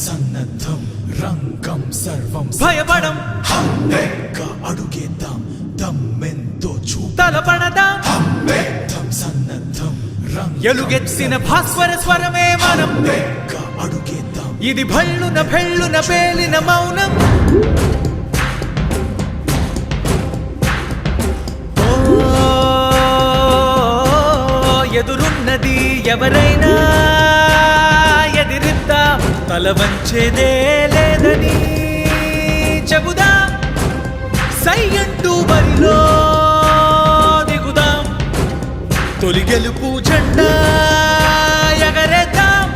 సన్నద్ధం రంగం సర్వం భయపడం అడుగేద్దాం దమ్మెంతో తలపడదాం సన్నద్ధం ఎలుగెత్తిన భాస్వర స్వరమే మనం అడుగేద్దాం ఇది భళ్ళున భెళ్ళున పేలిన మౌనం ఎదురున్నది ఎవరైనా ఎదిరిద్దాం తల వంచేదే లేదని చెబుదాం సై అంటూ బరిలో దిగుదాం తొలి గెలుపు జెండా ఎగరేద్దాం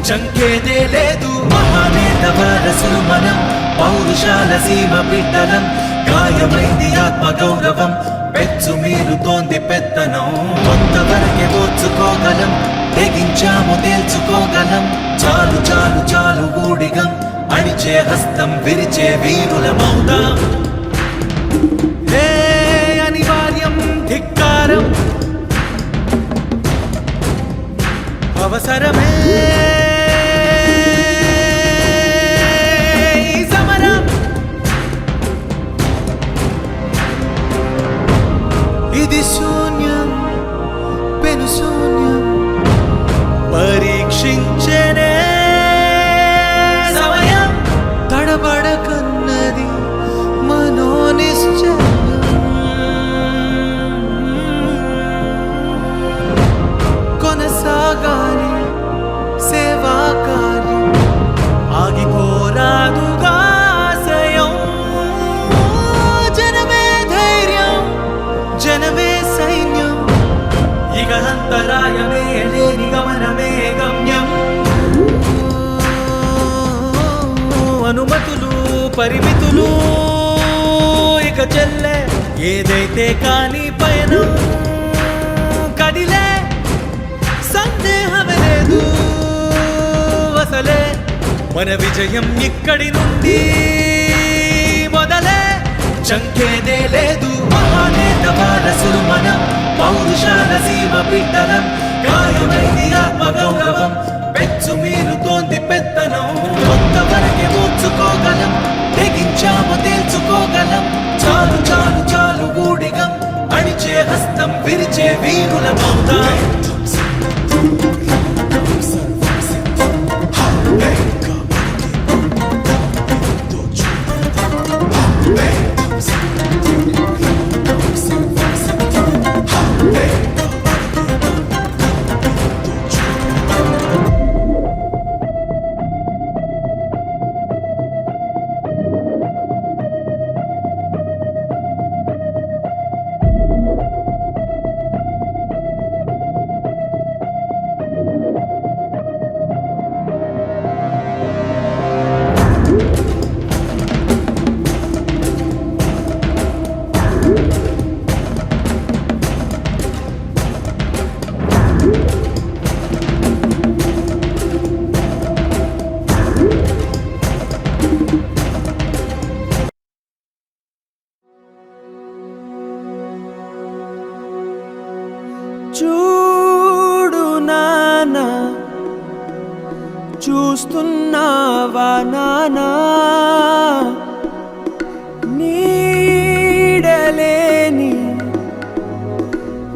చంకేదే లేదు మహానేత వారసులు మనం పౌరుషాల సీమ బిడ్డలం గాయమైంది ఆత్మ గౌరవం పెచ్చు మీరుతోంది పెత్తనం కొంతవరకే ఓర్చుకోగలం తెగించాము తేల్చుకోగలం చాలు చాలు చాలు ఊడిగం అణిచే హస్తం విరిచే వీరులమౌదాం హే అనివార్యం ధిక్కారం అవసరమే సమరం ఇది శూన్యం పెను శూన్యం పరీక్షించనే సమయం తడబడకన్నది మనోనిశ్చయం కొనసాగాలి సేవా కార్యం ఆగిపోరాదుగా ఆశయం జనమే ధైర్యం జనమే సైన్యం ఇక అంతరాయమే లేని గమనమే గమ్యం అనుమతులు పరిమితులు ఇక చెల్లె ఏదైతే కాని పయనం కదిలే సందేహమే లేదు అసలే మన విజయం ఇక్కడి నుండి మొదలే చంకేదే లేదు మహానేత వారసులు మనం పౌరుషాల సీమ బిడ్డలం గాయమైంది ఆత్మ గౌరవం పెచ్చు మీరుతోంది పెత్తనం కొంతవరకే ఓర్చుకోగలం తెగించాము తేల్చుకోగలం చాలు చాలు చాలు ఊడిగం అణిచే హస్తం విరిచే వీరులమౌదాం చూడు నానా చూస్తున్నావా నానా నీడలేని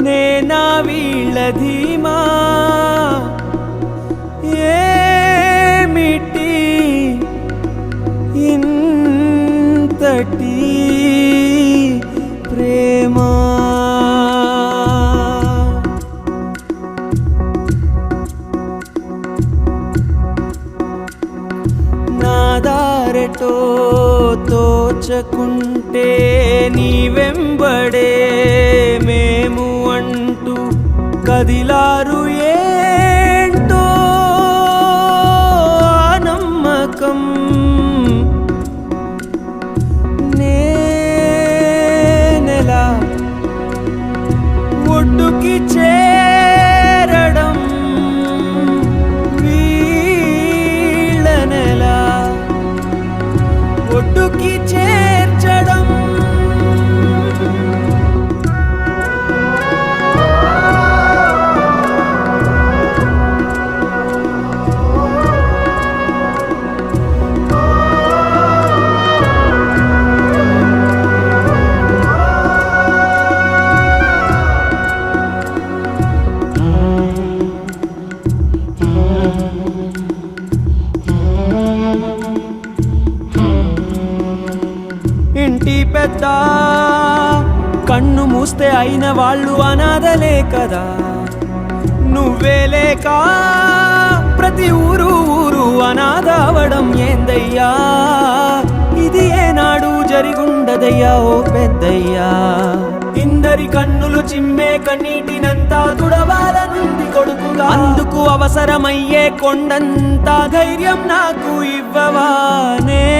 నేనా వీళ్ళ ధీమా ఏమిటి ఇంతటి ప్రేమ దారెటో తోచకుంటే నీ వెంబడే మేము అంటూ కదిలారు ఏంటో నమ్మకం నేనెలా ఒడ్డుకి చేరడం వీళ్ళనెలా ఒడ్డుకి చేర్చడం కదా, కన్ను మూస్తే అయిన వాళ్ళు అనాథలే కదా. నువ్వే లేక ప్రతి ఊరు ఊరు అనాథ అవడం ఏందయ్యా, ఇది ఏనాడు జరిగుండదయ్యా ఓ పెద్దయ్యా. ఇందరి కన్నులు చిమ్మే కన్నీటినంతా తుడవాలనుంది కొడుకుగా, అందుకు అవసరమయ్యే కొండంత ధైర్యం నాకు ఇవ్వవా నేనెలా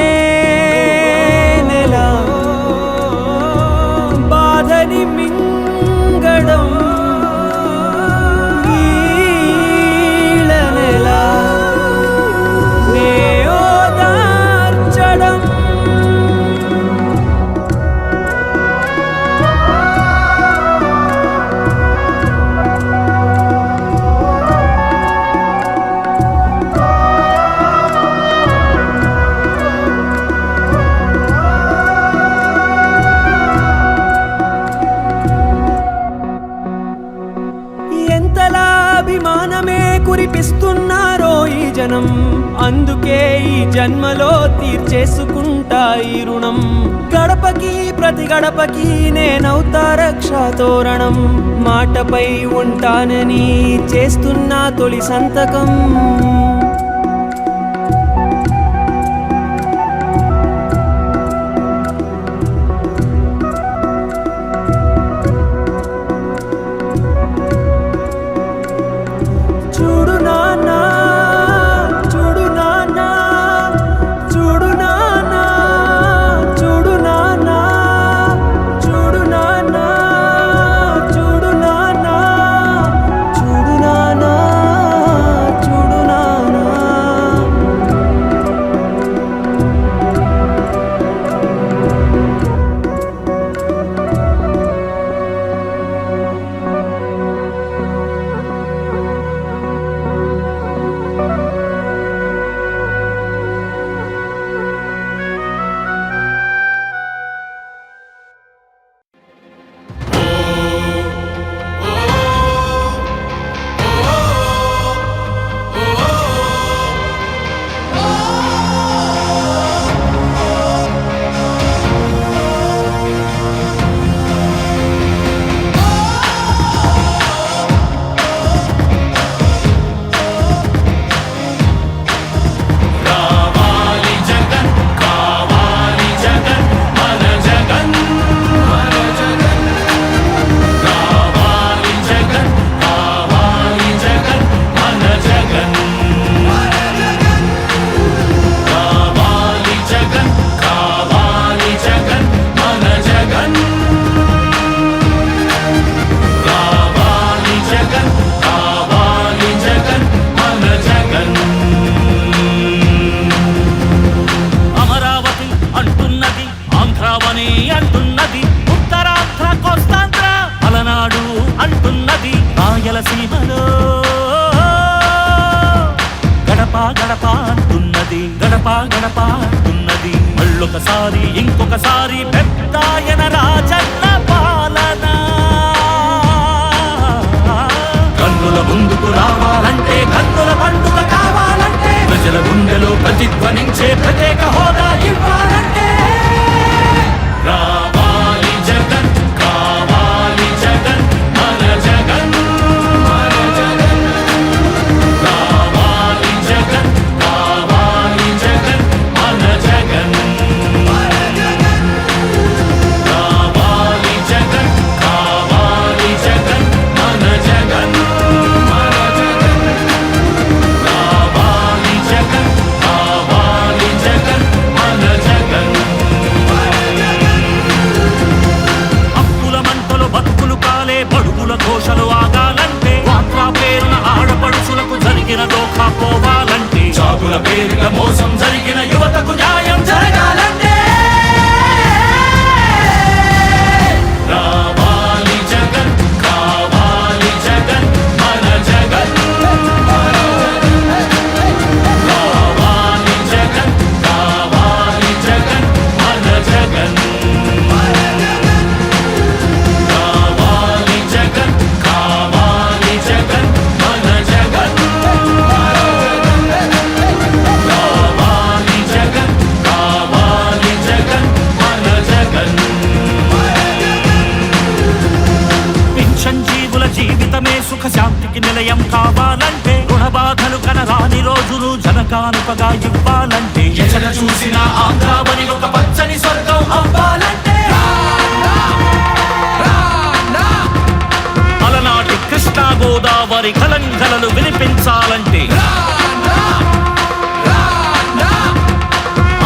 బాధని మింగడం ఈలనెలా నే ఓదార్చడం. ఎంతలా అభిమానమే కురిపిస్తున్నారో ఈ జనం, అందుకే ఈ జన్మలో తీర్చేసుకుంటా ఈ రుణం. గడపకి ప్రతి గడపకి నేనవుతా రక్షా తోరణం, మాటపై ఉంటానని చేస్తున్నా తొలి సంతకం. చూడు నాన్నా చూడు నాన్నా చూడు నాన్నా చూడు నాన్నా చూడు నాన్నా చూడు నాన్నా చూడు నాన్నా చూడు నాన్నా. రాయలసీమలో గడప గడప అంటున్నది, గడప గడప అంటున్నది. మళ్ళొకసారి ఇంకొకసారి పెద్దాయన రాజన్న పాలన. కన్నుల ముందుకు రావాలంటే, కన్నుల పండుగ కావాలంటే, ప్రజల గుండెలో ప్రతిధ్వనించే ప్రత్యేక హోదా ఇవ్వాలంటే రావాలి జగన్, కావాలి జగన్, మన జగన్, మన జగన్. రావాలి జగన్, కావాలి జగన్, మన జగన్, మన జగన్. రావాలి జగన్, కావాలి జగన్, మన జగన్, మన జగన్. రావాలి జగన్, కావాలి జగన్, మన జగన్. అప్పుల మంటలు బతుకులు కాలే, బడుగుల ఘోషలు ఆగాలంటే, వాట్లా పేరున ఆడపడుచులకు జరిగిన దోఖా పోవాలంటే, చాగుల పేరున మోసం జరిగిన యువతకు న్యాయం జరగాలంటే రావాలి జగన్, కావాలి జగన్, మన జగన్, మన జగన్. రావాలి జగన్, కావాలి జగన్, మన జగన్, మన జగన్. రావాలి జగన్, కావాలి జగన్, మన జగన్, మన జగన్. రావాలి జగన్, కావాలి రోజును జనకానుకగా ఇవ్వాలంటే ఎక్కడ చూసిన ఆంధ్రావని ఒక పచ్చని స్వర్గం అవ్వాలంటే అలనాటి కృష్ణా గోదావరి కలంకలలు వినిపించాలంటే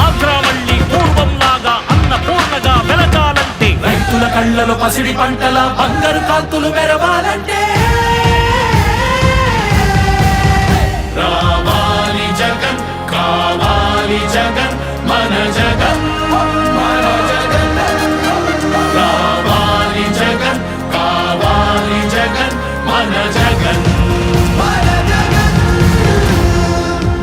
ఆంధ్ర మళ్ళీ పూర్వంలాగా అన్నపూర్ణగా వెలగాలంటే రైతుల కళ్ళలో పసిడి పంటల బంగారు కాంతులు మెరవాలంటే రావాలి జగన్ కావాలి జగన్ మన జగన్ మన జగన్ రావాలి జగన్ కావాలి జగన్ మన జగన్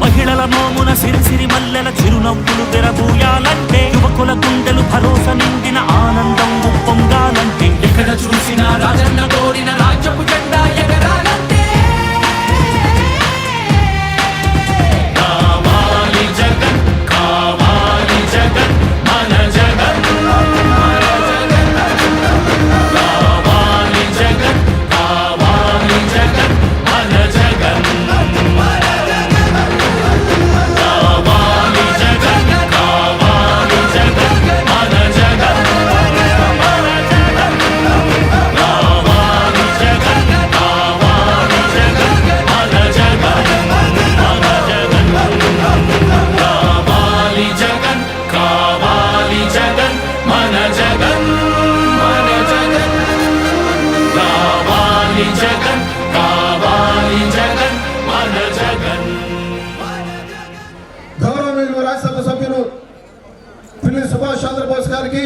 మహిళల మోమున సిరిసిరి మల్లెల చిరునవ్వులు తెరబూయాలంటే యువకుల గుండెలు భరోసా నిండిన ఆనందం ఉప్పొంగాలంటే ఎక్కడ చూసినా రాజన్న కోరిన రాజ్యపు జెండా ఎగరాలంటే కావాలి జగన్ కావాలి జగన్ మన జగన్ మన జగన్ కావాలి జగన్ కావాలి జగన్ మన జగన్ కావాలి జగన్ కావాలి జగన్ మన జగన్ మన జగన్ కావాలి జగన్ కావాలి జగన్ మన జగన్ మన జగన్ కావాలి జగన్ కావాలి జగన్ మన జగన్ మన జగన్ కావాలి జగన్ కావాలి జగన్ మన జగన్ గౌరవనీయులు రాజ్యసభ సభ్యులు పిల్లి సుభాష్ చంద్రబోస్ గారికి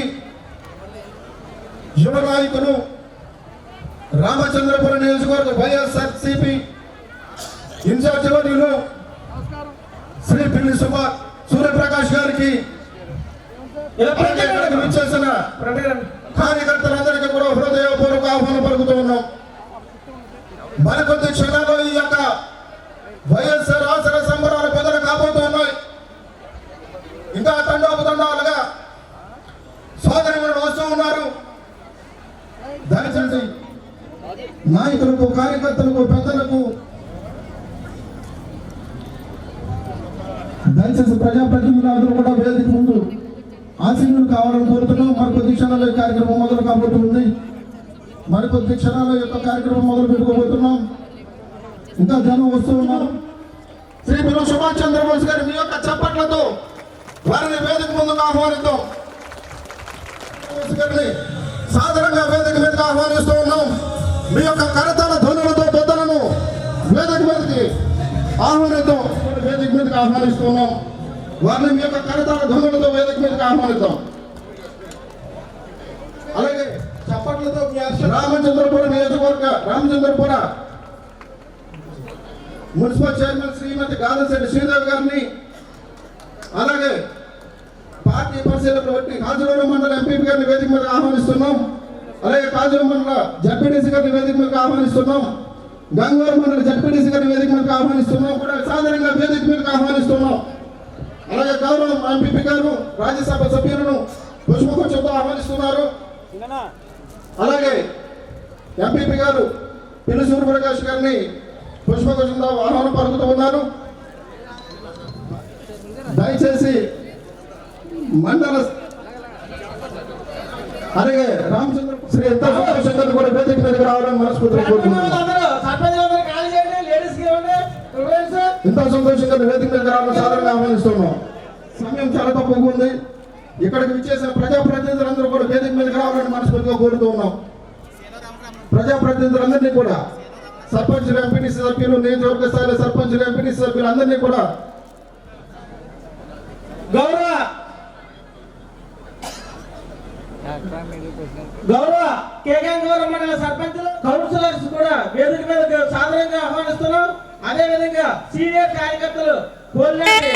యువ నాయకులు రామచంద్రపురం నియోజకవర్గ వైఎస్ఆర్సీపీ ఇన్ఛార్జ్ వర్యులు శ్రీ పిల్లి సూర్యప్రకాష్ గారికి ఇక్కడికి విచ్చేసిన కార్యకర్తలందరికీ కూడా హృదయపూర్వక ఆహ్వానం పలుకుతూ ఉన్నాం. మరికొద్ది క్షణాల్లో ఈ యొక్క వైఎస్ఆర్ ఆసరా సంబరాలు పెద్దలు కాబోతూ ఉన్నాయి. ఇంకా తండోపతండాలుగా సోదరులు వస్తూ ఉన్నారు. దయచేసి నాయకులకు కార్యకర్తలకు పెద్దలకు దయచేసి ప్రజాప్రతినిధులు అందరూ కూడా వేదిక ముందు ఆశీనులు కావాలని కోరుతున్నాం. మరికొద్ది క్షణాల్లో ఈ కార్యక్రమం మొదలు కాబోతుంది. మరికొద్ది క్షణాల్లో యొక్క కార్యక్రమం మొదలు పెట్టుకోబోతున్నాం. ఇంకా జనం వస్తూ ఉన్నారు. శ్రీ పిల్లి సుభాష్ చంద్రబోస్ గారి మీ యొక్క చప్పట్లతో వారిని వేదిక ముందుకు ఆహ్వానిద్దాం. సాధారణంగా వేదిక మీదకి ఆహ్వానిస్తూ ఉన్నాం. మీ యొక్క కరతాల ధ్వనులతో పెద్దలను వేదిక మీదకి ఆహ్వానిద్దాం. వేదిక మీదకి ఆహ్వానిస్తూ ఉన్నాం. వారిని మీ యొక్క కరతాల ధ్వనులతో వేదిక మీదకి ఆహ్వానిద్దాం. అలాగే చప్పట్లతో రామచంద్రపురం నియోజకవర్గ రామచంద్రపురం మున్సిపల్ చైర్మన్ శ్రీమతి గాదశెట్టి శ్రీదేవి గారిని, అలాగే పార్టీ పరిశీలనలు బట్టి కాజులూరు మండల ఎంపీపీ గారిని వేదిక మీద ఆహ్వానిస్తున్నాం. అలాగే కాజులూరు మండల జడ్పీటీసీ గారిని వేదిక మీద ఆహ్వానిస్తున్నాం. గంగవరం మండల జడ్పీటీసీ గారిని వేదిక మీద ఆహ్వానిస్తున్నాం. కూడా సాధారణంగా వేదిక మీద ఆహ్వానిస్తున్నాం. అలాగే గౌరవ ఎంపీపీ గారు రాజ్యసభ సభ్యులను పుష్పగుచ్చంతో ఆహ్వానిస్తున్నారు. అలాగే ఎంపీపీ గారు పిల్లి సూర్యప్రకాష్ గారిని పుష్పగుచ్చంతో ఆహ్వానం పలుకుతూ ఉన్నారు. దయచేసి మండల అలాగే రామచంద్ర శ్రీ ఎంత సంతోషంగా కూడా వేదిక మీదకి రావాలని మనస్ఫూర్తిగా కోరుకుంటున్నాను. ఇంత సంతోషంగా వేదిక మీదకి రావాలని సాధారణంగా ఆహ్వానిస్తున్నాం. సమయం చాలా తక్కువగా ఉంది. ఇక్కడికి విచ్చేసిన ప్రజాప్రతినిధులందరూ కూడా వేదిక మీదకి రావాలని మనస్ఫూర్తిగా కోరుతూ ఉన్నాం. ప్రజాప్రతినిధులందరినీ కూడా సర్పంచులు, ఎంపీటీసీ సభ్యులు, నియోజకవర్గ స్థాయిలో సర్పంచులు, ఎంపీటీసీ సభ్యులు అందరినీ కూడా గౌరవ కేగంగవరం మండల సర్పంచులు, కౌన్సిలర్స్ కూడా వేదిక మీద సాధారణంగా ఆహ్వానిస్తున్నాం. అదే విధంగా సీనియర్ కార్యకర్తలు కోల్లేటి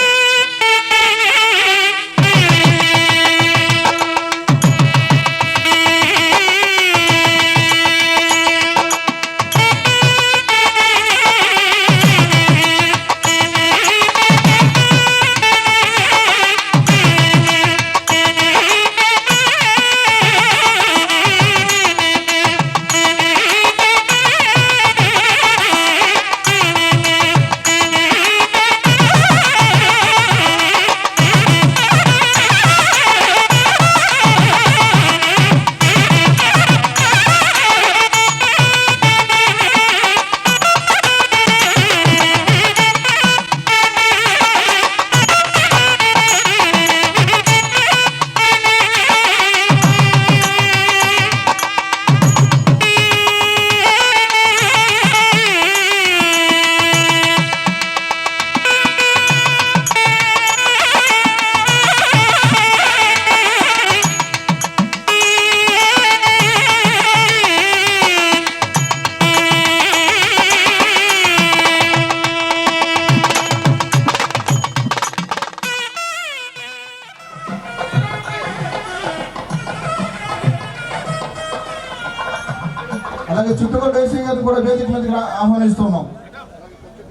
కూడా వేదిక మీదకి ఆహ్వానిస్తున్నాం.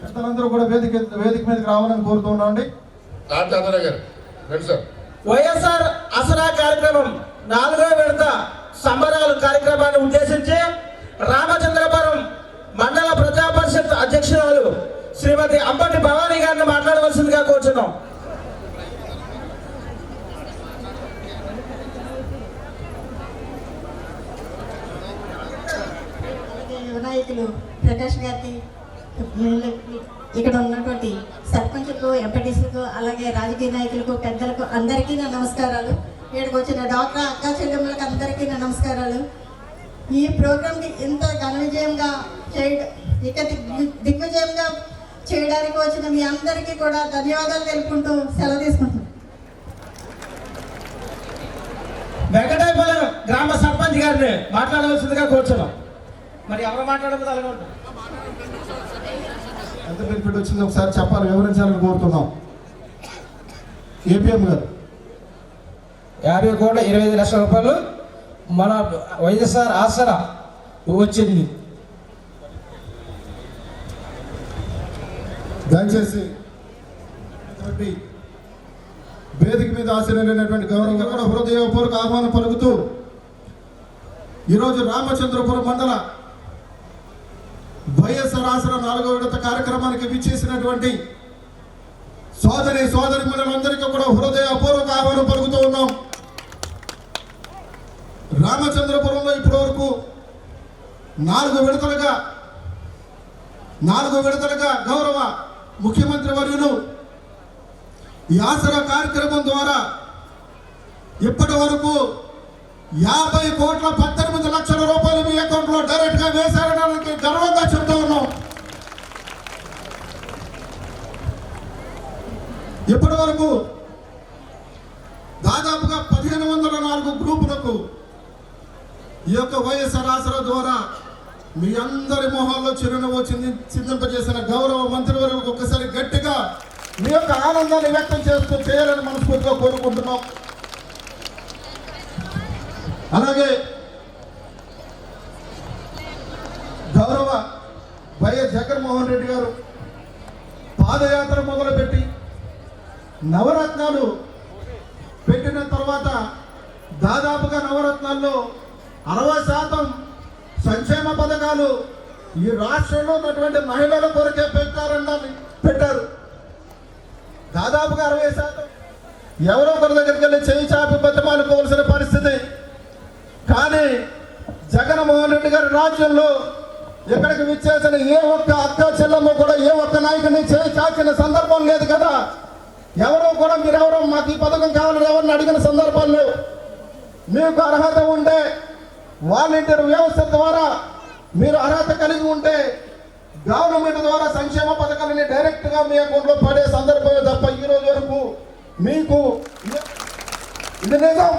పెద్దలందరూ కూడా వేదిక మీదకి రావాలని కోరుతున్నాం అండి. వైఎస్ఆర్ ఆసరా కార్యక్రమం 4వ విడత సంబరాలు కార్యక్రమాన్ని ఉద్దేశించి రామచంద్రపురం మండల ప్రజా పరిషత్ అధ్యక్షురాలు శ్రీమతి అంబటి భవానీ గారిని మాట్లాడవలసిందిగా కోరుచున్నాం. నాయకులు ప్రకాష్ గారికి, ఇక్కడ ఉన్నటువంటి సర్పంచులకు, ఎంపీటీసీలకు, అలాగే రాజకీయ నాయకులకు, పెద్దలకు అందరికీ నా నమస్కారాలు. ఇక్కడికి వచ్చిన డాక్టర్ అక్క చెల్లెమ్మలకు అందరికీ నా నమస్కారాలు. ఈ ప్రోగ్రామ్కి ఇంత ఘన విజయంగా దిగ్విజయంగా చేయడానికి వచ్చిన మీ అందరికీ కూడా ధన్యవాదాలు తెలుపుకుంటూ సెలవు తీసుకుంటున్నాను. వెంకటాయపాలెం గ్రామ సర్పంచ్ గారిని మాట్లాడవలసిందిగా కోరుచున్నాం. మరి ఎవరు మాట్లాడకపోతే అలాగే ఉంటుంది. ఎంత బెనిఫిట్ వచ్చింది ఒకసారి చెప్పాలి, వివరించాలని కోరుతున్నాం. ఏపీఎం గారు 50,25 రూపాయలు మన వైఎస్ఆర్ ఆసరా వచ్చింది. దయచేసి వేదిక మీద ఆశీర్వైనటువంటి గౌరవంగా కూడా హృదయపూర్వక ఆహ్వానం పలుకుతూ ఈరోజు రామచంద్రపురం మండల వైఎస్ఆర్ ఆసరా 4వ విడత కార్యక్రమానికి విచ్చేసినటువంటి సోదరి మనందరికీ కూడా హృదయపూర్వక ఆహ్వానం పలుకుతూ ఉన్నాం. రామచంద్రపురంలో ఇప్పటి వరకు 4 విడతలుగా గౌరవ ముఖ్యమంత్రి వర్యులు ఈ ఆసరా కార్యక్రమం ద్వారా ఇప్పటి వరకు 50,18 లక్షల రూపాయలు మీ అకౌంట్లో డైరెక్ట్ గా వేశారనడానికి గర్వంగా చెప్తూ ఉన్నాం. ఇప్పటి వరకు దాదాపుగా 1504 గ్రూపులకు ఈ యొక్క వైఎస్ఆర్ ఆసరా ద్వారా మీ అందరి మొహాల్లో చిరునవ్వు చిందింపజేసిన గౌరవ మంత్రివర్యులకు ఒక్కసారి గట్టిగా మీ యొక్క ఆనందాన్ని వ్యక్తం చేయాలని మనస్ఫూర్తిగా కోరుకుంటున్నాం. అలాగే గౌరవ వైఎస్ జగన్మోహన్ రెడ్డి గారు పాదయాత్ర మొదలుపెట్టి నవరత్నాలు పెట్టిన తర్వాత దాదాపుగా నవరత్నాల్లో 60% సంక్షేమ పథకాలు ఈ రాష్ట్రంలో ఉన్నటువంటి మహిళల కొరకే పెట్టారు. దాదాపుగా 60% ఎవరో ఒకరి దగ్గరికి వెళ్ళి చేయి చాపి బతిమాలుకోవాల్సిన పరిస్థితి. కానీ జగన్మోహన్ రెడ్డి గారి రాజ్యంలో ఇక్కడికి విచ్చేసిన ఏ ఒక్క అక్క చెల్లెమ్మ కూడా ఏ ఒక్క నాయకుడిని చేయి చాచిన సందర్భం లేదు కదా. ఎవరో కూడా మీరెవరో మాకు ఈ పథకం కావాలని ఎవరిని అడిగిన సందర్భాల్లో మీకు అర్హత ఉంటే వాలంటీర్ వ్యవస్థ ద్వారా మీరు అర్హత కలిగి ఉంటే గవర్నమెంట్ ద్వారా సంక్షేమ పథకాలని డైరెక్ట్ గా మీ అకౌంట్లో పడే సందర్భమే తప్ప ఈ రోజు వరకు మీకు ఇది నిజం,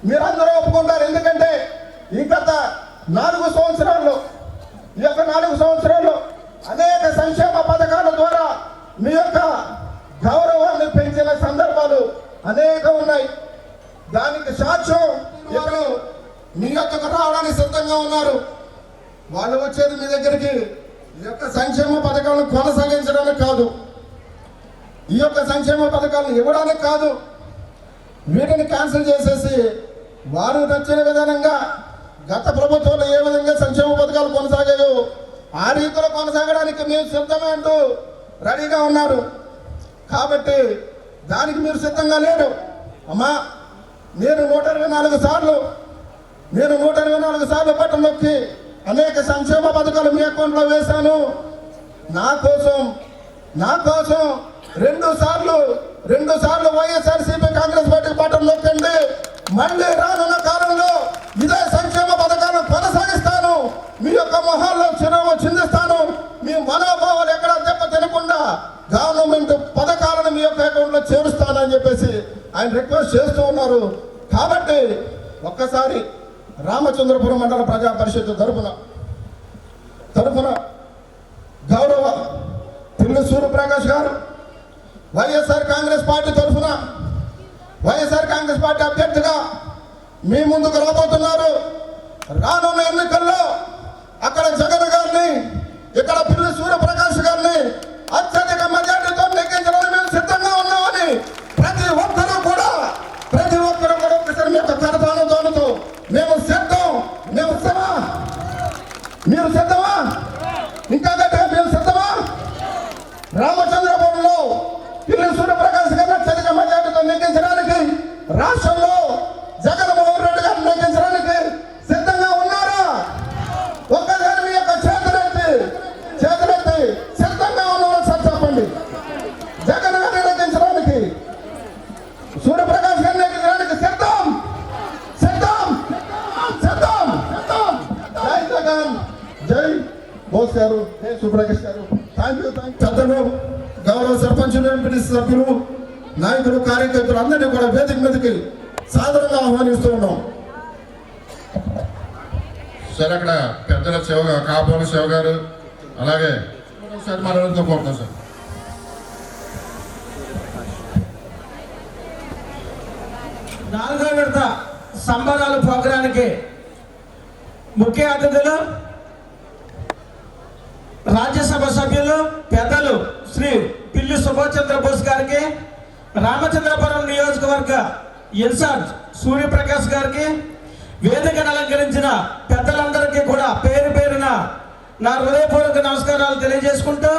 మీరందరూ ఒప్పుకుంటారు. ఎందుకంటే ఈ గత 4 సంవత్సరాల్లో ఈ యొక్క 4 సంవత్సరాల్లో అనేక సంక్షేమ పథకాల ద్వారా మీ యొక్క గౌరవాన్ని పెంచిన సందర్భాలు అనేక ఉన్నాయి. దానికి సాక్ష్యం ఇక్కడ మీ యొక్కకు రావడానికి సిద్ధంగా ఉన్నారు. వాళ్ళు వచ్చేది మీ దగ్గరికి ఈ యొక్క సంక్షేమ పథకాలను కొనసాగించడానికి కాదు, ఈ యొక్క సంక్షేమ పథకాలను ఇవ్వడానికి కాదు, వీటిని క్యాన్సిల్ చేసేసి వారు నచ్చిన విధానంగా గత ప్రభుత్వంలో ఏ విధంగా సంక్షేమ పథకాలు కొనసాగాయో ఆ రీతిలో కొనసాగడానికి మేము సిద్ధమే అంటూ రెడీగా ఉన్నారు. కాబట్టి దానికి మీరు సిద్ధంగా లేరు. అమ్మా, నేను 124 సార్లు బటన్ నొక్కి అనేక సంక్షేమ పథకాలు మీ అకౌంట్లో వేశాను. నా కోసం 2 సార్లు వైఎస్ఆర్సీపీ కాంగ్రెస్ పార్టీ బటన్ నొక్కండి. మళ్ళీ రానున్న కాలంలో ఇదే సంక్షేమ పథకాలను కొనసాగిస్తాను. మీ యొక్క మొహాల్లో చిరునవ్వు చిందిస్తాను. మీ మనోభావాలు ఎక్కడ దెబ్బ తినకుండా గవర్నమెంట్ పథకాలను మీ యొక్క అకౌంట్లో చేరుస్తానని చెప్పేసి ఆయన రిక్వెస్ట్ చేస్తూ ఉన్నారు. కాబట్టి ఒక్కసారి రామచంద్రపురం మండల ప్రజా పరిషత్ తరఫున గౌరవ పిల్లి సూర్యప్రకాష్ గారు వైఎస్ఆర్ కాంగ్రెస్ పార్టీ తరఫున వైఎస్ఆర్ కాంగ్రెస్ పార్టీ అభ్యర్థిగా మీ ముందుకు రాబోతున్నారు. రానున్న ఎన్నికల్లో అక్కడ జగన్ గారిని, ఇక్కడ పిల్లి సూర్యప్రకాష్ గారిని అత్యధిక మెజార్టీతో నెగ్గించడానికి మేము సిద్ధంగా ఉన్నామని ప్రతి ఒక్కరూ కూడా ఒకసారి మీ యొక్క కరతాళ తోలుతూ మేము సిద్ధం, మేము సిద్ధమా, మీరు సిద్ధమా, ఇంకా గట్టిగా మేము సిద్ధమా? రామచంద్రపురంలో పిల్లి సూర్యప్రకాష్ గారిని అత్యధిక మెజార్టీతో నెగ్గించడానికి, రాష్ట్రంలో జగన్మోహన్ రెడ్డి గారిని నెగ్గించడానికి సిద్ధంగా ఉన్నారా? ఒక్కసారి మీ యొక్క చేతులెత్తి సిద్ధంగా ఉన్నారని సార్ చెప్పండి. జగన్ గారిని నెగ్గించడానికి, సూర్యప్రకాష్ గారిని నెగ్గించడానికి సిద్ధం. జై జగన్, జై బోస్ గారు, జై సూర్యప్రకాష్ గారు. Thank you. పెద్దలు, గౌరవ సర్పంచులు, ఎంపీటీ సభ్యులు, నాయకులు, కార్యకర్తలు అందరినీ కూడా వేదిక మీదకి సాధారణంగా ఆహ్వానిస్తూ ఉన్నాం. సార్ అక్కడ పెద్దల కాపోల శివ గారు, అలాగే సార్ మరణంతో కోరుతాం సార్. నాలుగో విడత సంబరాల ప్రోగ్రానికి ముఖ్య అతిథులు రాజ్యసభ సభ్యులు పెద్దలు శ్రీ పిల్లి సుభాష్ చంద్రబోస్ గారికి, రామచంద్రపురం నియోజకవర్గ ఇన్ఛార్జ్ సూర్యప్రకాష్ గారికి, వేదికను అలంకరించిన పెద్దలందరికీ కూడా పేరు పేరున నా హృదయపూర్వక నమస్కారాలు తెలియజేసుకుంటూ,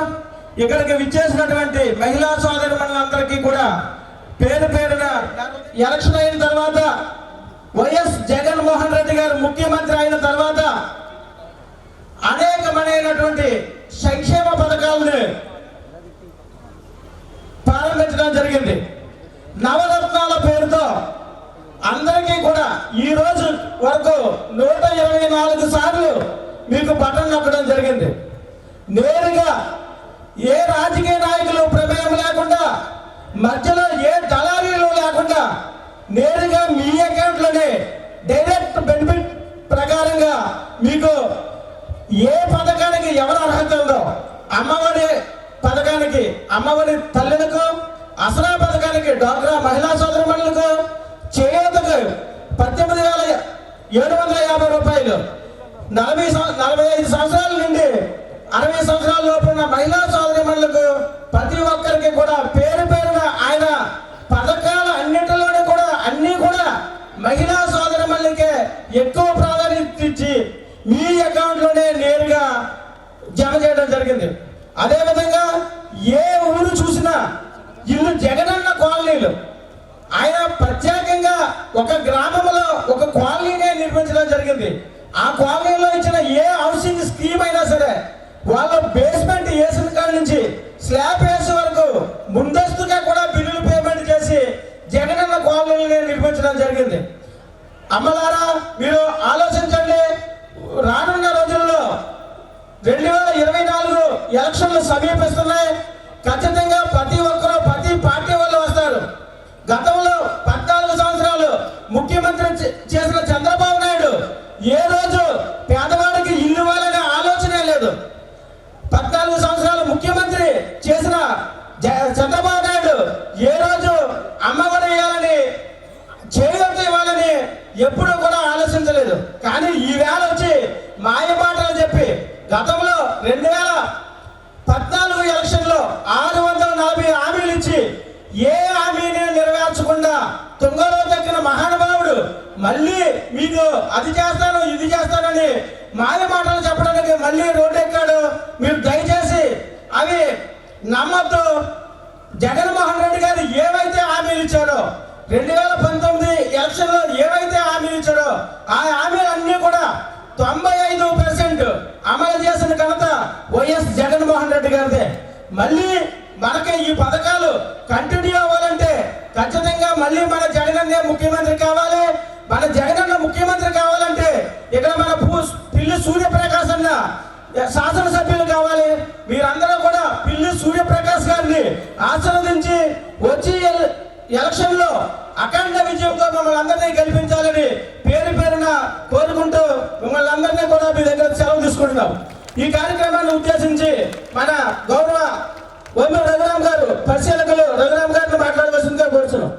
ఇక్కడికి విచ్చేసినటువంటి మహిళా సోదరులందరికీ కూడా పేరు పేరున, ఎలక్షన్ అయిన తర్వాత వైఎస్ జగన్మోహన్ రెడ్డి గారు ముఖ్యమంత్రి అయిన తర్వాత అనేకమైనటువంటి సంక్షేమ పథకాలను ప్రారంభించడం జరిగింది. నవరత్నాల పేరుతో అందరికీ కూడా ఈ రోజు వరకు 124 సార్లు మీకు బటన్ నొక్కడం జరిగింది. నేరుగా ఏ రాజకీయ నాయకులు ప్రమేయం లేకుండా, మధ్యలో ఏ దళారీలు లేకుండా నేరుగా మీ అకౌంట్లోనే డైరెక్ట్ బెనిఫిట్ ప్రకారంగా మీకు ఏ పథకానికి ఎవరు అర్హత ఉందో, అమ్మఒడి పథకానికి అమ్మఒడి తల్లులకు, అసనా పథకానికి డ్వాక్రా మహిళా సోదరుమణులకు, చేయూతకు 18,750 రూపాయలు, 45 సంవత్సరాల నుండి 60 సంవత్సరాల లోపు ఉన్న మహిళా సోదరుమణులకు ప్రతి ఒక్కరికి కూడా పేరు పేరున ఆయన పథకాల అన్నింటిలోనే కూడా అన్ని కూడా మహిళా సోదరుమణులకే ఎక్కువ ప్రాధాన్యత ఇచ్చి మీ అకౌంట్లోనే నేరుగా జమ చేయడం జరిగింది. అదేవిధంగా ఏ ఊరు చూసినా ఇల్లు జగనన్న కాలనీలు, ఆయన ప్రత్యేకంగా ఒక గ్రామంలో ఒక కాలనీనే నిర్మించడం జరిగింది. ఆ కాలనీలో ఇచ్చిన ఏ హౌసింగ్ స్కీమ్ అయినా సరే వాళ్ళ బేస్మెంట్ వేసిన కాడ నుంచి స్లాబ్ వేసే వరకు ముందస్తుగా కూడా బిల్లులు పేమెంట్ చేసి జగనన్న కాలనీని నిర్మించడం జరిగింది. అమ్మలారా, మీరు ఆలోచించండి. రానున్న రోజుల్లో 2024 ఎలక్షన్లు సమీపిస్తున్నాయి. ఖచ్చితంగా ప్రతి ఒక్కరూ ప్రతి పార్టీ వాళ్ళు వస్తారు. గతంలో 14 సంవత్సరాలు ముఖ్యమంత్రి చేసిన చంద్రబాబు నాయుడు ఏ రోజు పేదవాడికి ఇల్లు ఇవ్వాలనే ఆలోచనే లేదు. 14 సంవత్సరాలు ముఖ్యమంత్రి చేసిన చంద్రబాబు నాయుడు ఏ రోజు అమ్మఒడి ఇవ్వాలని, చేయూత ఇవ్వాలని ఎప్పుడూ కూడా ఆలోచించలేదు. కానీ ఈ వేళ వచ్చి మాయ మాటలు చెప్పి గతంలో 2014 ఎలక్షన్లో 640 హామీలు ఇచ్చి ఏ హామీని నెరవేర్చకుండా తుంగలో దక్కిన మహానుభావుడు మళ్ళీ మీకు అది చేస్తాను ఇది చేస్తానని మాయ మాటలు చెప్పడానికి మళ్ళీ రోడ్డు ఎక్కాడు. మీరు దయచేసి అవి నమ్మద్దు. జగన్మోహన్ రెడ్డి గారు ఏవైతే హామీలు ఇచ్చాడో, 2019 ఎలక్షన్లో ఏవైతే హామీలు ఇచ్చాడో ఆ హామీలన్నీ కూడా 95% అమలు చేసిన ఘనత వైఎస్ జగన్మోహన్ రెడ్డి గారిదే. మళ్ళీ మనకి ఈ పథకాలు కంటిన్యూ అవ్వాలంటే ఖచ్చితంగా మళ్ళీ మన జగనన్నే ముఖ్యమంత్రి కావాలి. మన జగనన్న ముఖ్యమంత్రి కావాలంటే ఇక్కడ మన పిల్లి సూర్యప్రకాష్ అన్న శాసనసభ్యులు కావాలి. మీరందరూ కూడా పిల్లి సూర్యప్రకాష్ గారిని ఆశీర్వదించి వచ్చి ఎలక్షన్ లో అఖండ విజయంతో మమ్మల్ని అందరినీ గెలిపించాలని పేరు పేరున కోరుకుంటూ మిమ్మల్ని అందరినీ కూడా మీ దగ్గర సెలవు తీసుకుంటున్నాం. ఈ కార్యక్రమాన్ని ఉద్దేశించి మన గౌరవ వైఎం రఘురామ్ గారు, పరిశీలకులు రఘురామ్ గారిని మాట్లాడవలసిందిగా కోరుతున్నాం.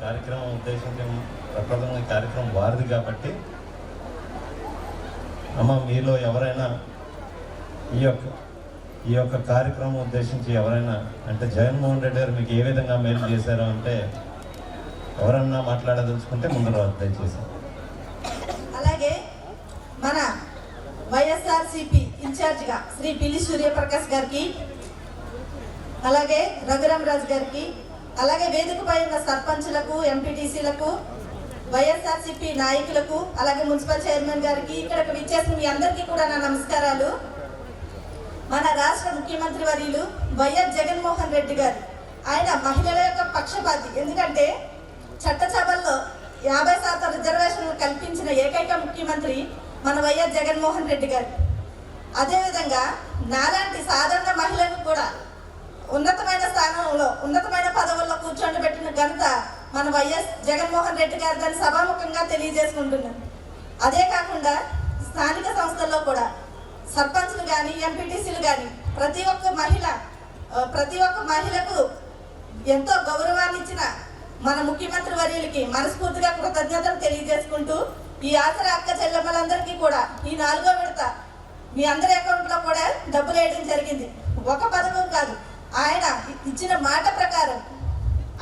కార్యక్రమం ఉద్దేశించి ప్రప్రథమ కార్యక్రమం వారిది కాబట్టి ఈ యొక్క కార్యక్రమం ఉద్దేశించి ఎవరైనా అంటే జగన్మోహన్ రెడ్డి గారు మీకు ఏ విధంగా మేలు చేశారో అంటే ఎవరన్నా మాట్లాడదలుచుకుంటే ముందు రాదు దయచేసి. అలాగే మన వైఎస్ఆర్సిపి ఇన్ఛార్జిగా శ్రీ పిల్లి సూర్యప్రకాష్ గారికి, అలాగే రఘురామరాజు గారికి, అలాగే వేదికపై ఉన్న సర్పంచులకు, ఎంపీటీసీలకు, వైఎస్ఆర్సిపి నాయకులకు, అలాగే మున్సిపల్ చైర్మన్ గారికి, ఇక్కడికి విచ్చేసిన మీ అందరికీ కూడా నా నమస్కారాలు. మన రాష్ట్ర ముఖ్యమంత్రి వర్యులు వైఎస్ జగన్మోహన్ రెడ్డి గారు, ఆయన మహిళల యొక్క పక్షపాతి. ఎందుకంటే చట్టసభల్లో 50% రిజర్వేషన్లు కల్పించిన ఏకైక ముఖ్యమంత్రి మన వైఎస్ జగన్మోహన్ రెడ్డి గారు. అదేవిధంగా నాలాంటి సాధారణ మహిళలకు కూడా ఉన్నతమైన స్థానంలో, ఉన్నతమైన పదవుల్లో కూర్చోబెట్టిన ఘనత మన వైఎస్ జగన్మోహన్ రెడ్డి గారు దాన్ని సభాముఖంగా తెలియజేసుకుంటున్నాను. అదే కాకుండా స్థానిక సంస్థల్లో కూడా సర్పంచ్లు కానీ, ఎంపీటీసీలు కానీ ప్రతి ఒక్క మహిళకు ఎంతో గౌరవాన్ని ఇచ్చిన మన ముఖ్యమంత్రి వర్యులకి మనస్ఫూర్తిగా కృతజ్ఞతలు తెలియజేసుకుంటూ, ఈ ఆసరా అక్క చెల్లెమ్మలందరికీ కూడా ఈ 4వ విడత మీ అందరి అకౌంట్లో కూడా డబ్బులు వేయడం జరిగింది. ఒక పథకం కాదు, ఆయన ఇచ్చిన మాట ప్రకారం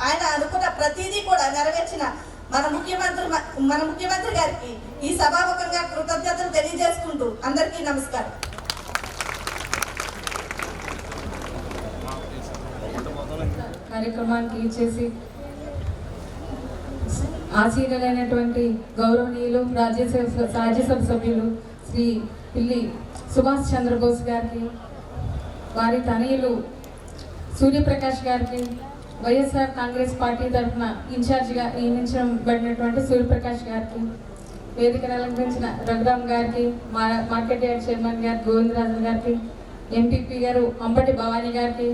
ఆయన అనుకున్న ప్రతిదీ కూడా నెరవేర్చిన మన ముఖ్యమంత్రి గారికి ఈ సభాముఖంగా కృతజ్ఞతలు తెలియజేసుకుంటూ అందరికీ నమస్కారం. కార్యక్రమానికి ఇచ్చేసి ఆసీనులైనటువంటి గౌరవనీయులు రాజ్యసభ సభ్యులు శ్రీ పిల్లి సుభాష్ చంద్రబోస్ గారికి, వారి తనయులు సూర్యప్రకాష్ గారికి, వైఎస్ఆర్ కాంగ్రెస్ పార్టీ తరఫున ఇన్ఛార్జిగా నియమించబడినటువంటి సూర్యప్రకాష్ గారికి, వేదికను అలంకరించిన రఘురామ్ గారికి, మార్కెట్ యార్డ్ చైర్మన్ గారు గోవిందరాజు గారికి, ఎంపీపీ గారు అంబటి భవానీ గారికి,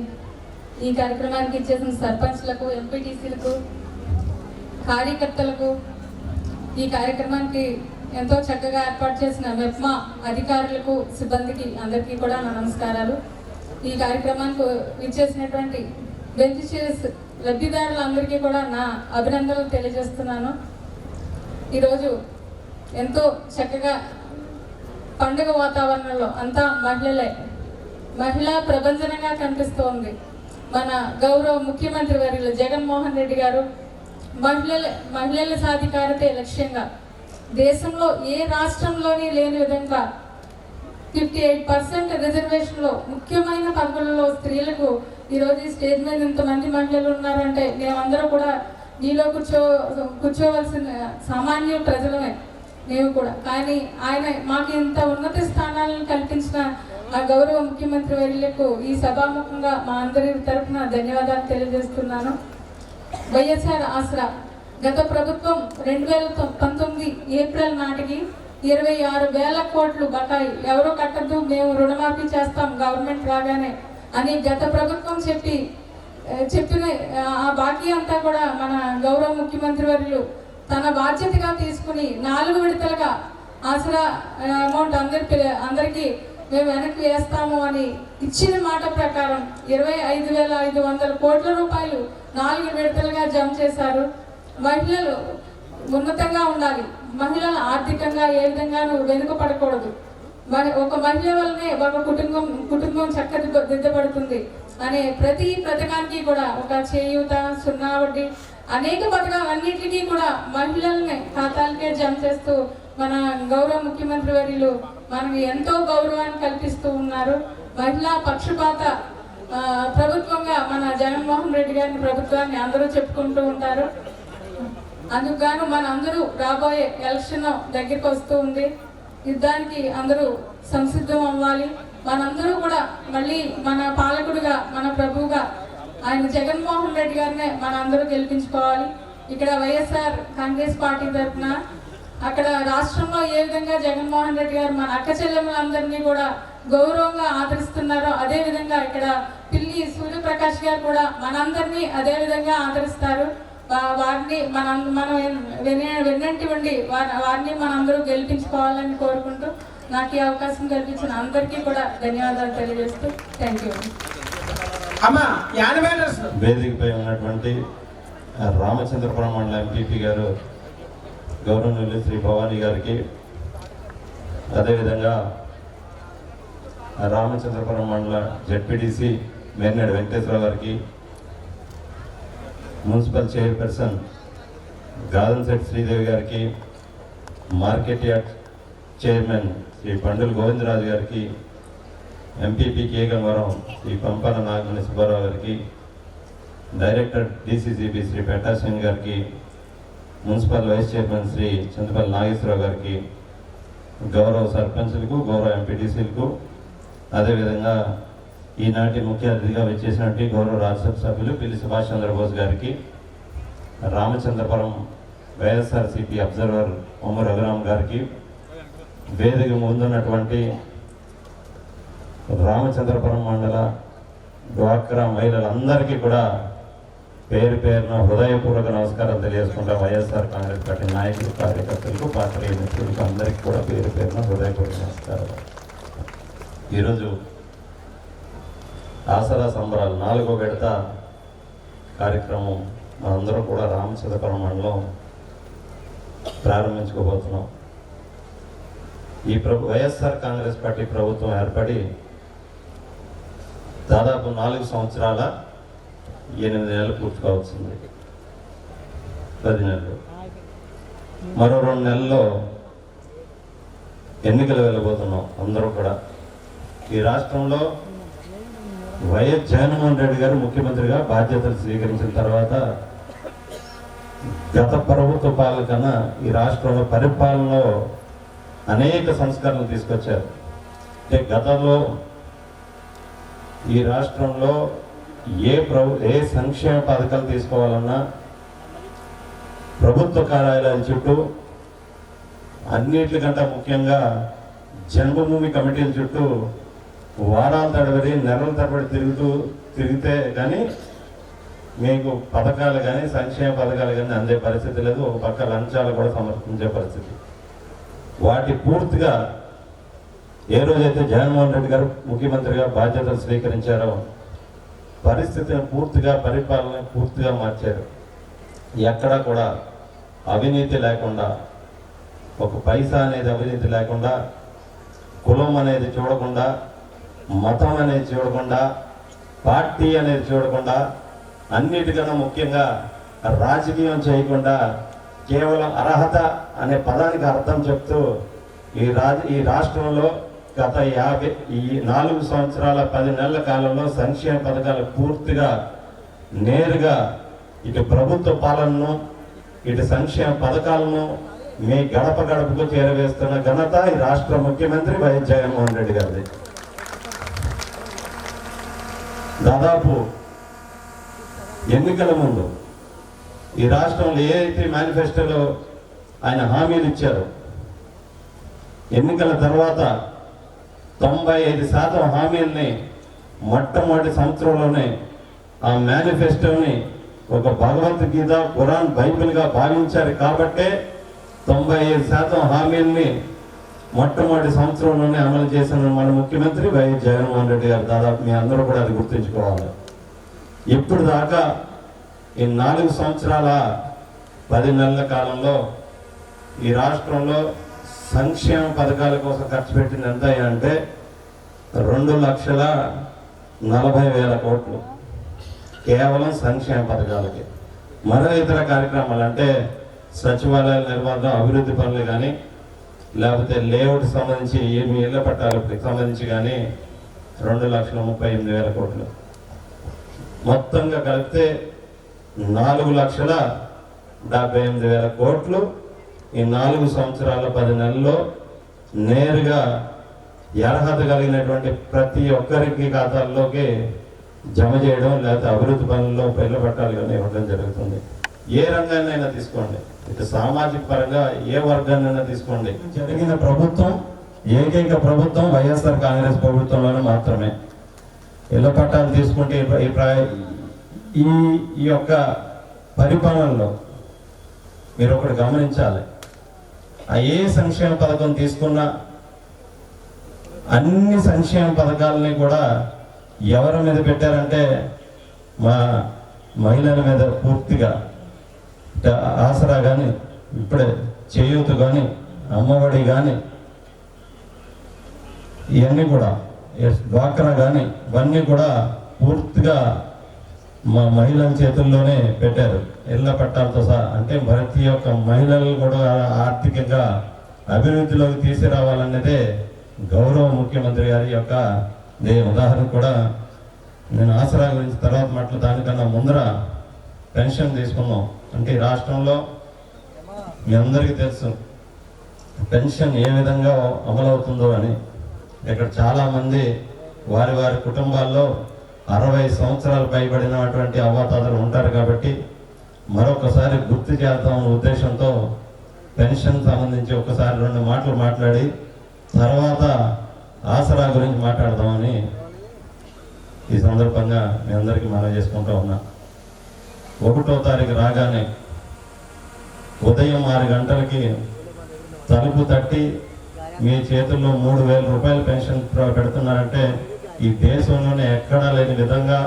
ఈ కార్యక్రమానికి ఇచ్చేసిన సర్పంచ్లకు, ఎంపీటీసీలకు, కార్యకర్తలకు, ఈ కార్యక్రమానికి ఎంతో చక్కగా ఏర్పాటు చేసిన మెప్మా అధికారులకు, సిబ్బందికి అందరికీ కూడా నా నమస్కారాలు. ఈ కార్యక్రమానికి ఇచ్చేసినటువంటి బెనిఫిషియరీస్ లబ్ధిదారులందరికీ కూడా నా అభినందనలు తెలియజేస్తున్నాను. ఈరోజు ఎంతో చక్కగా పండుగ వాతావరణంలో అంతా మహిళా ప్రభంజనంగా కనిపిస్తోంది. మన గౌరవ ముఖ్యమంత్రి వర్యులు జగన్మోహన్ రెడ్డి గారు మహిళల సాధికారతే లక్ష్యంగా దేశంలో ఏ రాష్ట్రంలోని లేని విధంగా 58% రిజర్వేషన్లో ముఖ్యమైన పదవులలో స్త్రీలకు ఈరోజు ఈ స్టేజ్ మీద ఇంతమంది మహిళలు ఉన్నారంటే మేమందరూ కూడా నీలో కూర్చోవలసిన సామాన్య ప్రజలమే మేము కూడా. కానీ ఆయన మాకు ఇంత ఉన్నత స్థానాలను కల్పించిన ఆ గౌరవ ముఖ్యమంత్రి వర్యులకు ఈ సభాముఖంగా మా అందరి తరఫున ధన్యవాదాలు తెలియజేస్తున్నాను. వైఎస్ఆర్ ఆసరా గత ప్రభుత్వం 2019 ఏప్రిల్ నాటికి 26,000 కోట్లు బకాయి, ఎవరో కట్టద్దు మేము రుణమాఫీ చేస్తాం గవర్నమెంట్ రాగానే అని గత ప్రభుత్వం చెప్పిన ఆ బాకీ అంతా కూడా మన గౌరవ ముఖ్యమంత్రి వర్యులు తన బాధ్యతగా తీసుకుని 4 విడతలుగా ఆసరా అమౌంట్ అందరికీ మేము వెనక్కి వేస్తాము అని ఇచ్చిన మాట ప్రకారం 25,500 కోట్ల రూపాయలు 4 విడతలుగా జమ చేశారు. మహిళలు ఉన్నతంగా ఉండాలి, మహిళలు ఆర్థికంగా ఏ విధంగానూ వెనుకపడకూడదు, ఒక మహిళ వల్లనే ఒక కుటుంబం చక్కదిద్దబడుతుంది అనే ప్రతి పథకానికి కూడా ఒక చేయూత, 0 వడ్డీ అనేక పథకాలన్నింటినీ కూడా మహిళల్ని ఖాతాలకే జమ చేస్తూ మన గౌరవ ముఖ్యమంత్రి వర్యులు మనకు ఎంతో గౌరవాన్ని కల్పిస్తూ ఉన్నారు. మహిళా పక్షపాత ప్రభుత్వంగా మన జగన్మోహన్ రెడ్డి గారిని ప్రభుత్వాన్ని అందరూ చెప్పుకుంటూ ఉంటారు. అందుకు గాను మన అందరూ రాబోయే ఎలక్షన్ దగ్గరికి వస్తూ ఉంది, యుద్ధానికి అందరూ సంసిద్ధం అవ్వాలి. మనందరూ కూడా మళ్ళీ మన పాలకుడుగా, మన ప్రభువుగా ఆయన జగన్మోహన్ రెడ్డి గారినే మన అందరూ గెలిపించుకోవాలి. ఇక్కడ వైఎస్ఆర్ కాంగ్రెస్ పార్టీ తరఫున అక్కడ రాష్ట్రంలో ఏ విధంగా జగన్మోహన్ రెడ్డి గారు మన అక్క చెల్లెమ్మలందరినీ కూడా గౌరవంగా ఆదరిస్తున్నారో అదే విధంగా ఇక్కడ పిల్లి సూర్యప్రకాష్ గారు కూడా మనందరినీ అదే విధంగా ఆదరిస్తారు. వారిని మనం వెన్నంటి ఉండి వారిని మనందరూ గెలిపించుకోవాలని కోరుకుంటూ నాకు ఈ అవకాశం కల్పించిన అందరికీ కూడా ధన్యవాదాలు తెలియజేస్తూ థ్యాంక్ యూ. వేదికపై ఉన్నటువంటి రామచంద్రపురం మండల ఎంపీపీ గారు గౌరవనీయులు శ్రీ భవానీ గారికి, అదేవిధంగా రామచంద్రపురం మండల జెడ్పీటీసీ మేర్నేడు వెంకటేశ్వరరావు గారికి, మున్సిపల్ చైర్పర్సన్ గాదన్శెట్టి శ్రీదేవి గారికి, market yard chairman Shri Pandula Govindaraju గారికి, ఎంపీపీ కే గంగారం శ్రీ పంపన నాగమణి సుబ్బారావు గారికి, డైరెక్టర్ డిసిసిబి శ్రీ పెంటాసింగ్ గారికి, municipal vice chairman Shri Chintapalli Nageswararao గారికి, గౌరవ సర్పంచులకు, గౌరవ ఎంపీటీసీలకు, అదేవిధంగా ఈనాటి ముఖ్య అతిథిగా వచ్చేసినట్టు గౌరవ రాజ్యసభ సభ్యులు పిల్లి సుభాష్ చంద్రబోస్ గారికి, రామచంద్రపురం వైఎస్ఆర్సీపీ అబ్జర్వర్ ఉమ్మ రఘురామ్ గారికి, వేదిక ముందున్నటువంటి రామచంద్రపురం మండల డ్వాక్రా మహిళలందరికీ కూడా పేరు పేరున హృదయపూర్వక నమస్కారాలు తెలియజేసుకుంటా. వైఎస్ఆర్ కాంగ్రెస్ పార్టీ నాయకులు, కార్యకర్తలకు, పాత్రికేయ మిత్రులకు అందరికీ కూడా పేరు పేరున హృదయపూర్వక నమస్కారాలు. ఈరోజు ఆసరా సంబరాలు 4వ విడత కార్యక్రమం మనందరం కూడా రామచంద్రపురం మండలం ప్రారంభించుకోబోతున్నాం. ఈ వైఎస్ఆర్ కాంగ్రెస్ పార్టీ ప్రభుత్వం ఏర్పడి దాదాపు 4 సంవత్సరాల 8 నెలలు పూర్తికావచ్చింది. 10 నెలలు. మరో 2 నెలల్లో ఎన్నికలు వెళ్ళబోతున్నాం. అందరూ కూడా ఈ రాష్ట్రంలో వైఎస్ జగన్మోహన్ రెడ్డి గారు ముఖ్యమంత్రిగా బాధ్యతలు స్వీకరించిన తర్వాత గత ప్రభుత్వ పాలన కన్నా ఈ రాష్ట్రంలో పరిపాలనలో అనేక సంస్కరణలు తీసుకొచ్చారు. అంటే గతంలో ఈ రాష్ట్రంలో ఏ సంక్షేమ పథకాలు తీసుకోవాలన్నా ప్రభుత్వ కార్యాలయాల చుట్టూ, అన్నిటికంటే ముఖ్యంగా జన్మభూమి కమిటీల చుట్టూ వారాల తడబడి, నెలల తరబడి తిరిగితే కానీ మీకు పథకాలు కానీ సంక్షేమ పథకాలు కానీ అందే పరిస్థితి లేదు. ఒక పక్క లంచాలు కూడా సమర్పించే పరిస్థితి. వాటి పూర్తిగా ఏ రోజైతే జగన్మోహన్ రెడ్డి గారు ముఖ్యమంత్రిగా బాధ్యతలు స్వీకరించారో పరిస్థితిని పూర్తిగా, పరిపాలన పూర్తిగా మార్చారు. ఎక్కడా కూడా అవినీతి లేకుండా, ఒక పైసా అనేది అవినీతి లేకుండా, కులం అనేది చూడకుండా, మతం అనేది చూడకుండా, పార్టీ అనేది చూడకుండా, అన్నిటికన్నా ముఖ్యంగా రాజకీయం చేయకుండా కేవలం అర్హత అనే పదానికి అర్థం చెప్తూ ఈ రాష్ట్రంలో గత 4 సంవత్సరాల 10 నెలల కాలంలో సంక్షేమ పథకాలు పూర్తిగా నేరుగా ఇటు ప్రభుత్వ పాలనను, ఇటు సంక్షేమ పథకాలను మీ గడప గడపకు చేరవేస్తున్న ఘనత ఈ రాష్ట్ర ముఖ్యమంత్రి వైఎస్ జగన్మోహన్ రెడ్డి గారిది. దాదాపు ఎన్నికల ముందు ఈ రాష్ట్రంలో ఏదైతే మేనిఫెస్టోలో ఆయన హామీలు ఇచ్చారో, ఎన్నికల తర్వాత 95% హామీల్ని మొట్టమొదటి సంవత్సరంలోనే ఆ మేనిఫెస్టోని ఒక భగవద్గీత, ఖురాన్, బైబిల్గా భావించారు. కాబట్టే 95% హామీల్ని మొట్టమొదటి సంవత్సరంలోనే అమలు చేసిన మన ముఖ్యమంత్రి వైఎస్ జగన్మోహన్ రెడ్డి గారు. దాదాపు మీ అందరూ కూడా అది గుర్తుంచుకోవాలి. ఇప్పుడు దాకా ఈ 4 సంవత్సరాల 10 నెలల కాలంలో ఈ రాష్ట్రంలో సంక్షేమ పథకాల కోసం ఖర్చు పెట్టింది ఎంత అంటే 2,40,000 కోట్లు కేవలం సంక్షేమ పథకాలకి. మరో ఇతర కార్యక్రమాలు అంటే సచివాలయాల నిర్మాణం, అభివృద్ధి పనులు కానీ, లేకపోతే లేఅవుట్ సంబంధించి మీ ఇళ్ల పట్టాలకు సంబంధించి కానీ 2,38,000 కోట్లు. మొత్తంగా కలిపితే 4,78,000 కోట్లు ఈ 4 సంవత్సరాల 10 నెలల్లో నేరుగా అర్హత కలిగినటువంటి ప్రతి ఒక్కరికి ఖాతాల్లోకి జమ చేయడం, లేకపోతే అభివృద్ధి పనుల్లో ఇళ్ల పట్టాలు కానీ ఇవ్వడం జరుగుతుంది. ఏ రంగాన్నైనా తీసుకోండి, ఇటు సామాజిక పరంగా ఏ వర్గాన్నైనా తీసుకోండి, జరిగిన ప్రభుత్వం ఏకైక ప్రభుత్వం వైఎస్ఆర్ కాంగ్రెస్ ప్రభుత్వంలోనే మాత్రమే. ఇళ్ల పట్టాలు తీసుకుంటే ఈ యొక్క పరిపాలనలో మీరు ఒకటి గమనించాలి. ఏ సంక్షేమ పథకం తీసుకున్నా అన్ని సంక్షేమ పథకాలని కూడా ఎవరి మీద పెట్టారంటే మా మహిళల మీద పూర్తిగా. ఆసరా కానీ, ఇప్పుడే చేయూత కానీ, అమ్మఒడి కానీ, ఇవన్నీ కూడా డ్వాక్రా కానీ ఇవన్నీ కూడా పూర్తిగా మా మహిళల చేతుల్లోనే పెట్టారు. ఇళ్ల పట్టాలతో సహా. అంటే ప్రతి ఒక్క మహిళలు కూడా ఆర్థికంగా అభివృద్ధిలోకి తీసుకురావాలన్నదే గౌరవ ముఖ్యమంత్రి గారి యొక్క ఉదాహరణ కూడా నేను ఆసరా గురించి తర్వాత మాటలు దానికన్నా ముందర పెన్షన్ తీసుకున్నాం. అంటే ఈ రాష్ట్రంలో మీ అందరికీ తెలుసు పెన్షన్ ఏ విధంగా అమలవుతుందో అని. ఇక్కడ చాలామంది వారి వారి కుటుంబాల్లో 60 సంవత్సరాలు పైబడినటువంటి అవ్వాతాతలు ఉంటారు కాబట్టి మరొకసారి గుర్తు చేద్దామన్న ఉద్దేశంతో పెన్షన్ సంబంధించి ఒకసారి 2 మాటలు మాట్లాడి తర్వాత ఆసరా గురించి మాట్లాడదామని ఈ సందర్భంగా మీ అందరికీ మనవి చేసుకుంటూ ఉన్నా. 1వ తారీఖు రాగానే ఉదయం 6 గంటలకి తలుపు తట్టి మీ చేతుల్లో 3,000 రూపాయలు పెన్షన్ పెడుతున్నారంటే ఈ దేశంలోనే ఎక్కడా లేని విధంగా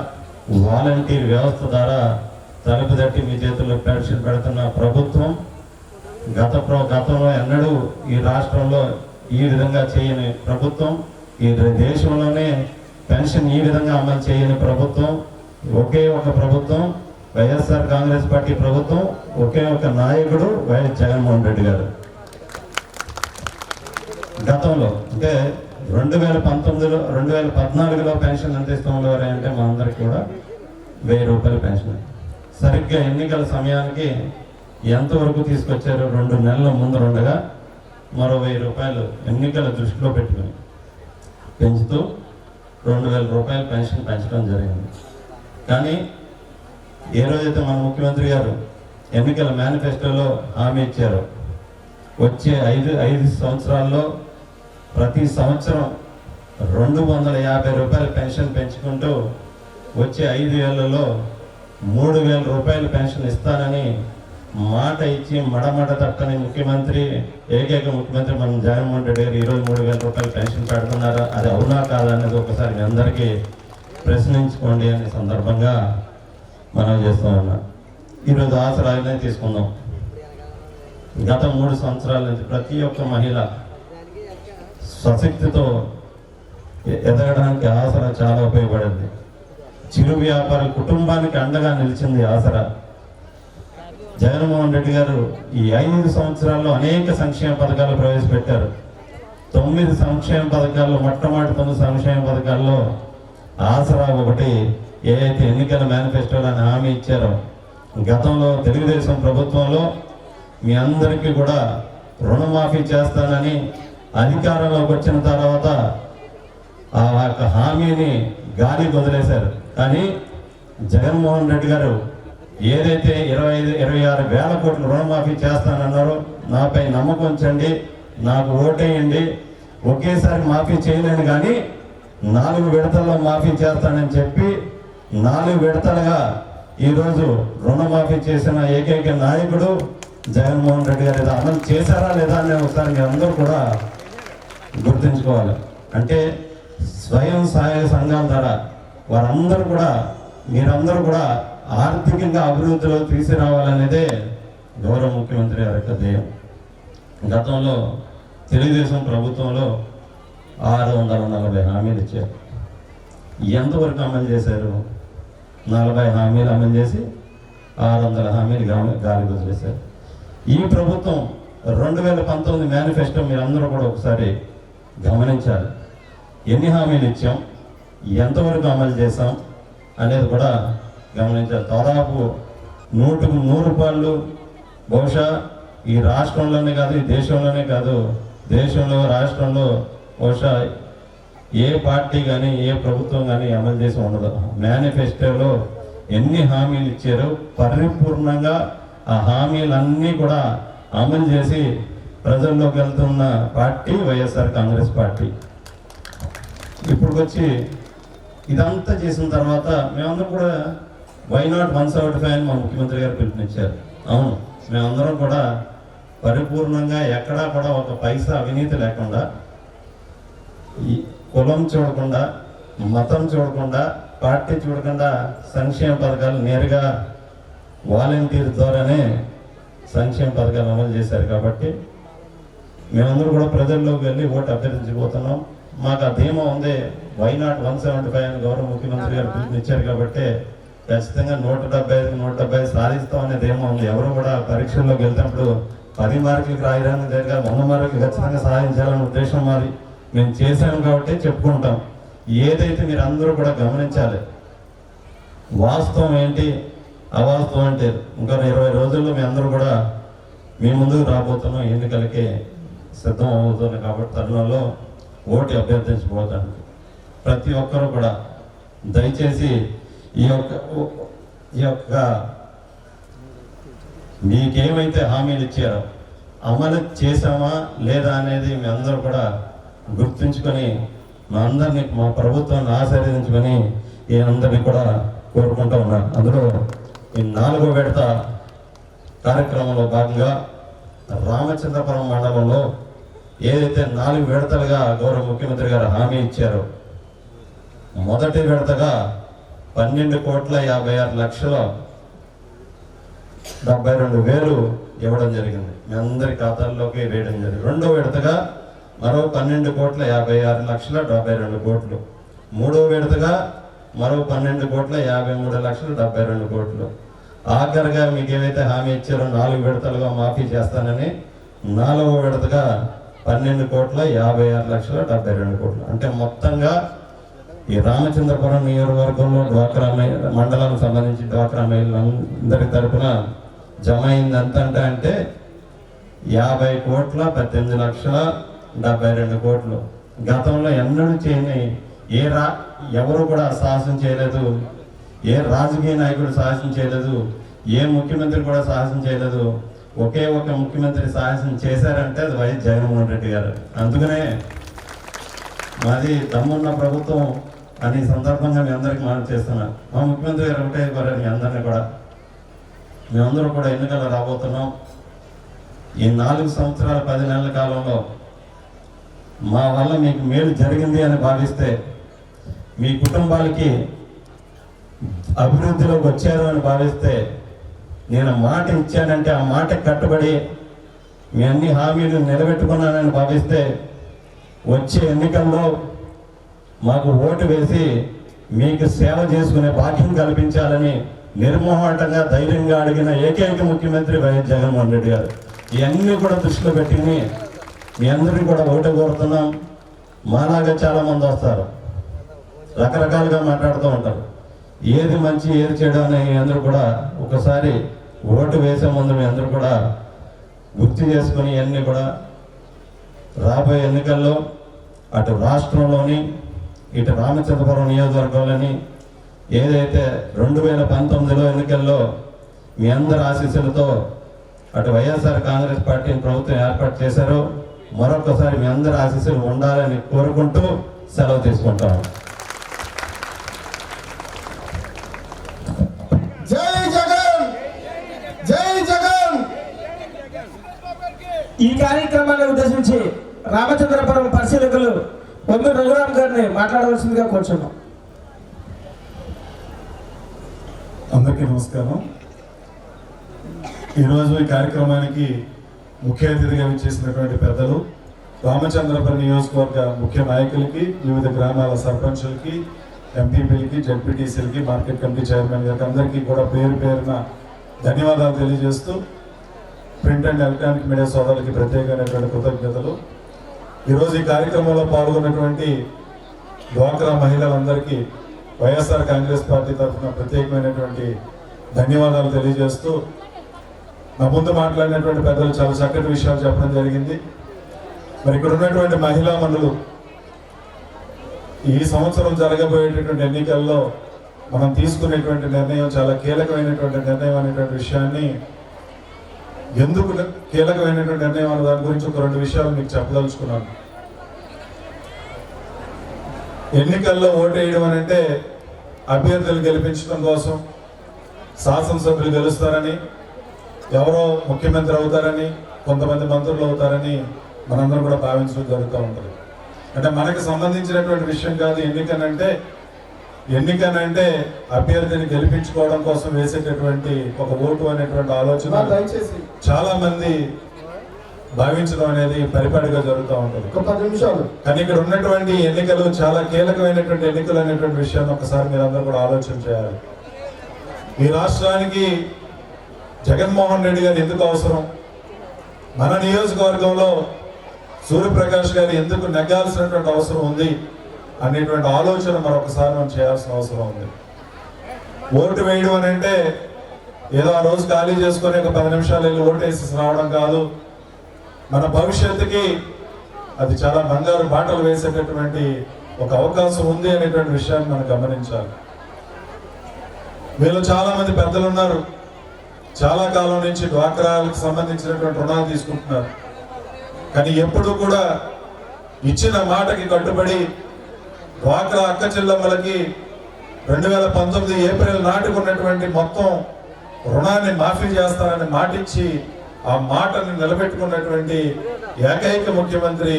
వాలంటీర్ వ్యవస్థ ద్వారా తలుపు తట్టి మీ చేతుల్లో పెన్షన్ పెడుతున్న ప్రభుత్వం గతంలో ఎన్నడూ ఈ రాష్ట్రంలో ఈ విధంగా చేయని ప్రభుత్వం, ఈ దేశంలోనే పెన్షన్ ఈ విధంగా అమలు చేయని ప్రభుత్వం ఒకే ఒక ప్రభుత్వం వైఎస్ఆర్ కాంగ్రెస్ పార్టీ ప్రభుత్వం, ఒకే ఒక నాయకుడు వైఎస్ జగన్మోహన్ రెడ్డి గారు. గతంలో అంటే 2014లో పెన్షన్ ఎంత ఇస్తామో అంటే మా అందరికి కూడా 1000 రూపాయల పెన్షన్. సరిగ్గా ఎన్నికల సమయానికి ఎంతవరకు తీసుకొచ్చారు? 2 నెలల ముందు ఉండగా మరో 1000 రూపాయలు ఎన్నికల దృష్టిలో పెట్టుకుని పెంచుతూ 2,000 రూపాయల పెన్షన్ పెంచడం జరిగింది. కానీ ఏ రోజైతే మన ముఖ్యమంత్రి గారు ఎన్నికల మేనిఫెస్టోలో హామీ ఇచ్చారో వచ్చే 5 సంవత్సరాల్లో ప్రతి సంవత్సరం 250 రూపాయల పెన్షన్ పెంచుకుంటూ వచ్చే 5 ఏళ్లలో 3,000 రూపాయల పెన్షన్ ఇస్తానని మాట ఇచ్చి మడమడ తప్పని ముఖ్యమంత్రి, ఏకైక ముఖ్యమంత్రి మన జగన్మోహన్ రెడ్డి గారు ఈరోజు 3,000 రూపాయల పెన్షన్ పెడుతున్నారా? అది అవునా కాదా అనేది ఒకసారి మీ అందరికీ ప్రశ్నించుకోండి అనే సందర్భంగా మనం చేస్తూ ఉన్నాం. ఈరోజు ఆసరాలనే తీసుకుందాం. గత 3 సంవత్సరాల నుంచి ప్రతి ఒక్క మహిళ స్వశక్తితో ఎదగడానికి ఆసరా చాలా ఉపయోగపడింది. చిరు వ్యాపార కుటుంబానికి అండగా నిలిచింది ఆసరా. జగన్మోహన్ రెడ్డి గారు ఈ 5 సంవత్సరాల్లో అనేక సంక్షేమ పథకాలు ప్రవేశపెట్టారు. 9 సంక్షేమ పథకాల్లో మొట్టమొదటి 9 సంక్షేమ పథకాల్లో ఆసరా ఒకటి ఏదైతే ఎన్నికల మేనిఫెస్టోలో హామీ ఇచ్చారో, గతంలో తెలుగుదేశం ప్రభుత్వంలో మీ అందరికీ కూడా రుణమాఫీ చేస్తానని అధికారంలోకి వచ్చిన తర్వాత ఆ యొక్క హామీని గాలి వదిలేశారు. కానీ జగన్మోహన్ రెడ్డి గారు ఏదైతే 26 వేల కోట్లు రుణమాఫీ చేస్తానన్నారో, నాపై నమ్మకం ఉంచండి, నాకు ఓటేయండి, ఒకేసారి మాఫీ చేయలేను కానీ 4 విడతల్లో మాఫీ చేస్తానని చెప్పి 4 విడతలుగా ఈరోజు రుణమాఫీ చేసిన ఏకైక నాయకుడు జగన్మోహన్ రెడ్డి గారు. అమలు చేశారా లేదా అని ఒకసారి మీరు అందరూ కూడా గుర్తుంచుకోవాలి. అంటే స్వయం సహాయక సంఘాల ద్వారా వారందరూ కూడా మీరందరూ కూడా ఆర్థికంగా అభివృద్ధిలో తీసుకురావాలనేదే గౌరవ ముఖ్యమంత్రి గారి యొక్క ధ్యేయం. గతంలో తెలుగుదేశం ప్రభుత్వంలో 640 హామీలు ఇచ్చారు. ఎంతవరకు అమలు చేశారు? 40 హామీలు అమలు చేసి 600 హామీలు గాలి వదిలేశారు. ఈ ప్రభుత్వం 2019 మేనిఫెస్టో మీరు అందరూ కూడా ఒకసారి గమనించాలి. ఎన్ని హామీలు ఇచ్చాం, ఎంతవరకు అమలు చేశాం అనేది కూడా గమనించాలి. దాదాపు 100కు 100 రూపాయలు బహుశా ఈ రాష్ట్రంలోనే కాదు, ఈ దేశంలోనే కాదు, దేశంలో రాష్ట్రంలో బహుశా ఏ పార్టీ కానీ ఏ ప్రభుత్వం కానీ అమలు చేసి ఉండదు. మేనిఫెస్టోలో ఎన్ని హామీలు ఇచ్చారో పరిపూర్ణంగా ఆ హామీలన్నీ కూడా అమలు చేసి ప్రజల్లోకి వెళ్తున్న పార్టీ వైఎస్ఆర్ కాంగ్రెస్ పార్టీ. ఇప్పుడు వచ్చి ఇదంతా చేసిన తర్వాత మేమందరం కూడా వై నాట్ 175 అని మా ముఖ్యమంత్రి గారు పిలుపునిచ్చారు. అవును, మేమందరం కూడా పరిపూర్ణంగా ఎక్కడా కూడా ఒక పైసా అవినీతి లేకుండా, ఈ కులం చూడకుండా, మతం చూడకుండా, పార్టీ చూడకుండా సంక్షేమ పథకాలు నేరుగా వాలంటీర్ ద్వారానే సంక్షేమ పథకాలు అమలు చేశారు. కాబట్టి మేమందరూ కూడా ప్రజల్లోకి వెళ్ళి ఓటు అభ్యర్థించబోతున్నాం. మాకు ఆ ధీమా ఉంది. వైనాట్ 175 అని గౌరవ ముఖ్యమంత్రి గారు పిలుపునిచ్చారు కాబట్టి ఖచ్చితంగా 175 సాధిస్తాం అనేది ఏమో ఉంది. ఎవరు కూడా పరీక్షల్లోకి వెళ్తున్నప్పుడు 10 మార్కులకి రాయడానికి దగ్గర 100 మార్కులు ఖచ్చితంగా సాధించాలనే ఉద్దేశం మాది. మేము చేశాము కాబట్టి చెప్పుకుంటాం. ఏదైతే మీరు అందరూ కూడా గమనించాలి, వాస్తవం ఏంటి అవాస్తవం అంటే ఇంకా 20 రోజుల్లో మీ అందరూ కూడా మీ ముందుకు రాబోతున్నాం, ఎన్నికలకి సిద్ధం అవుతుంది. కాబట్టి తరుణంలో ఓటు అభ్యర్థించబోతానికి ప్రతి ఒక్కరూ కూడా దయచేసి ఈ యొక్క మీకేమైతే హామీలు ఇచ్చారో అమలు చేశామా లేదా అనేది మీ అందరూ కూడా గుర్తుంచుకొని మా అందరినీ, మా ప్రభుత్వాన్ని ఆశీర్వదించుకొని ఈ అందరినీ కూడా కోరుకుంటూ ఉన్నాను. అందులో ఈ 4వ విడత కార్యక్రమంలో భాగంగా రామచంద్రపురం మండలంలో ఏదైతే 4 విడతలుగా గౌరవ ముఖ్యమంత్రి గారు హామీ ఇచ్చారో, మొదటి విడతగా 12,56,72,000 ఇవ్వడం జరిగింది. మీ అందరి ఖాతాల్లోకి వేయడం జరిగింది. రెండో విడతగా మరో 12,56,72,000. మూడో విడతగా మరో 12,53,72,000. ఆఖరిగా మీకు ఏవైతే హామీ ఇచ్చారో 4 విడతలుగా మాఫీ చేస్తానని 4వ విడతగా 12,56,72,000. అంటే మొత్తంగా ఈ రామచంద్రపురం నియోజకవర్గంలో డ్వాక్రా మండలానికి సంబంధించి డ్వాక్రా మహిళలందరి తరఫున జమ అయింది ఎంత అంటే 50,18,72,000. గతంలో ఎన్నడూ చేయని ఎవరు కూడా సాహసం చేయలేదు, ఏ రాజకీయ నాయకుడు సాహసం చేయలేదు, ఏ ముఖ్యమంత్రి కూడా సాహసం చేయలేదు. ఒకే ఒక ముఖ్యమంత్రి సాహసం చేశారంటే అది వైఎస్ జగన్మోహన్ రెడ్డి గారు. అందుకనే మాది దమ్మున్న ప్రభుత్వం అని సందర్భంగా మీ అందరికీ మనం చేస్తున్నాం. మా ముఖ్యమంత్రి గారు ఒకటే కోరారు మీ అందరినీ కూడా, మేమందరూ కూడా ఎన్నికలు రాబోతున్నాం. ఈ 4 సంవత్సరాల 10 నెలల కాలంలో మా వల్ల మీకు మేలు జరిగింది అని భావిస్తే, మీ కుటుంబాలకి అభివృద్ధిలోకి వచ్చారు అని భావిస్తే, నేను మాట ఇచ్చానంటే ఆ మాటకి కట్టుబడి మీ అన్ని హామీలు నిలబెట్టుకున్నానని భావిస్తే, వచ్చే ఎన్నికల్లో మాకు ఓటు వేసి మీకు సేవ చేసుకునే భాగ్యం కల్పించాలని నిర్మోహటంగా ధైర్యంగా అడిగిన ఏకైక ముఖ్యమంత్రి వైఎస్ జగన్మోహన్ రెడ్డి గారు. ఇవన్నీ కూడా దృష్టిలో పెట్టుకుని మీ అందరినీ కూడా ఓటు కోరుతున్నాం. మాలాగా చాలామంది వస్తారు, రకరకాలుగా మాట్లాడుతూ ఉంటారు. ఏది మంచి ఏది చెడు అని అందరూ కూడా ఒకసారి ఓటు వేసే ముందు మీ అందరూ కూడా గుర్తు చేసుకుని ఇవన్నీ కూడా రాబోయే ఎన్నికల్లో అటు రాష్ట్రంలోని ఇటు రామచంద్రపురం నియోజకవర్గంలోని ఏదైతే 2019లో ఎన్నికల్లో మీ అందరి ఆశీస్సులతో అటు వైఎస్ఆర్ కాంగ్రెస్ పార్టీని ప్రభుత్వం ఏర్పాటు చేశారో, మరొకసారి మీ అందరి ఆశీస్సులు ఉండాలని కోరుకుంటూ సెలవు తీసుకుంటాము. జై జగన్, జై జగన్. ఈ కార్యక్రమాన్ని ఉద్దేశించి రామచంద్రపురం పరిశీలకులు బొమ్మి రఘురామ్ గారిని మాట్లాడవలసిందిగా కోరుచున్నాం. అందరికీ నమస్కారం. ఈరోజు ఈ కార్యక్రమానికి ముఖ్య అతిథిగా విచ్చేసినటువంటి పెద్దలు, రామచంద్రపురం నియోజకవర్గ ముఖ్య నాయకులకి, వివిధ గ్రామాల సర్పంచులకి, ఎంపీపీలకి, జెడ్పీటీసీలకి, మార్కెట్ కమిటీ చైర్మన్ గారికి అందరికీ కూడా పేరు పేరున ధన్యవాదాలు తెలియజేస్తూ, ప్రింట్ అండ్ ఎలక్ట్రానిక్ మీడియా సోదరులకి ప్రత్యేకమైనటువంటి కృతజ్ఞతలు. ఈరోజు ఈ కార్యక్రమంలో పాల్గొన్నటువంటి డ్వాక్రా మహిళలందరికీ వైఎస్ఆర్ కాంగ్రెస్ పార్టీ తరఫున ప్రత్యేకమైనటువంటి ధన్యవాదాలు తెలియజేస్తూ, నా ముందు మాట్లాడినటువంటి పెద్దలు చాలా చక్కటి విషయాలు చెప్పడం జరిగింది. మరి ఇక్కడ ఉన్నటువంటి మహిళా మనులు ఈ సంవత్సరం జరగబోయేటటువంటి ఎన్నికల్లో మనం తీసుకునేటువంటి నిర్ణయం చాలా కీలకమైనటువంటి నిర్ణయం అనేటువంటి విషయాన్ని, ఎందుకు కీలకమైనటువంటి నిర్ణయం అనే దాని గురించి ఒక 2 విషయాలు మీకు చెప్పదలుచుకున్నాను. ఎన్నికల్లో ఓటు వేయడం అంటే అభ్యర్థులు గెలిపించడం కోసం, శాసనసభ్యులు గెలుస్తారని, ఎవరో ముఖ్యమంత్రి అవుతారని, కొంతమంది మంత్రులు అవుతారని మనందరం కూడా భావించడం జరుగుతూ ఉంటుంది. అంటే మనకు సంబంధించినటువంటి విషయం కాదు ఎన్నికనంటే అభ్యర్థిని గెలిపించుకోవడం కోసం వేసేటటువంటి ఒక ఓటు అనేటువంటి ఆలోచన చాలా మంది భావించడం అనేది పరిపాటిగా జరుగుతూ ఉంటుంది. ఒక 10 నిమిషాలు. కానీ ఇక్కడ ఉన్నటువంటి ఎన్నికలు చాలా కీలకమైనటువంటి ఎన్నికలు అనేటువంటి విషయాన్ని ఒకసారి మీరందరూ కూడా ఆలోచన చేయాలి. ఈ రాష్ట్రానికి జగన్మోహన్ రెడ్డి గారు ఎందుకు అవసరం, మన నియోజకవర్గంలో సూర్యప్రకాష్ గారు ఎందుకు నెగ్గాల్సినటువంటి అవసరం ఉంది అనేటువంటి ఆలోచన మరొకసారి మనం చేయాల్సిన అవసరం ఉంది. ఓటు వేయడం అని అంటే ఏదో ఆ రోజు ఖాళీ చేసుకొని ఒక 10 నిమిషాలు వెళ్ళి ఓటు వేసి రావడం కాదు. మన భవిష్యత్తుకి అది చాలా బంగారు బాటలు వేసేటటువంటి ఒక అవకాశం ఉంది అనేటువంటి విషయాన్ని మనం గమనించాలి. వీళ్ళు చాలా మంది పెద్దలు ఉన్నారు, చాలా కాలం నుంచి డ్వాక్రాలకు సంబంధించినటువంటి రుణాలు తీసుకుంటున్నారు. కానీ ఎప్పుడు కూడా ఇచ్చిన మాటకి కట్టుబడి డ్వాక్రా అక్క చెల్లెమ్మలకి 2019 ఏప్రిల్ నాటికి ఉన్నటువంటి మొత్తం రుణాన్ని మాఫీ చేస్తానని మాటిచ్చి ఆ మాటని నిలబెట్టుకున్నటువంటి ఏకైక ముఖ్యమంత్రి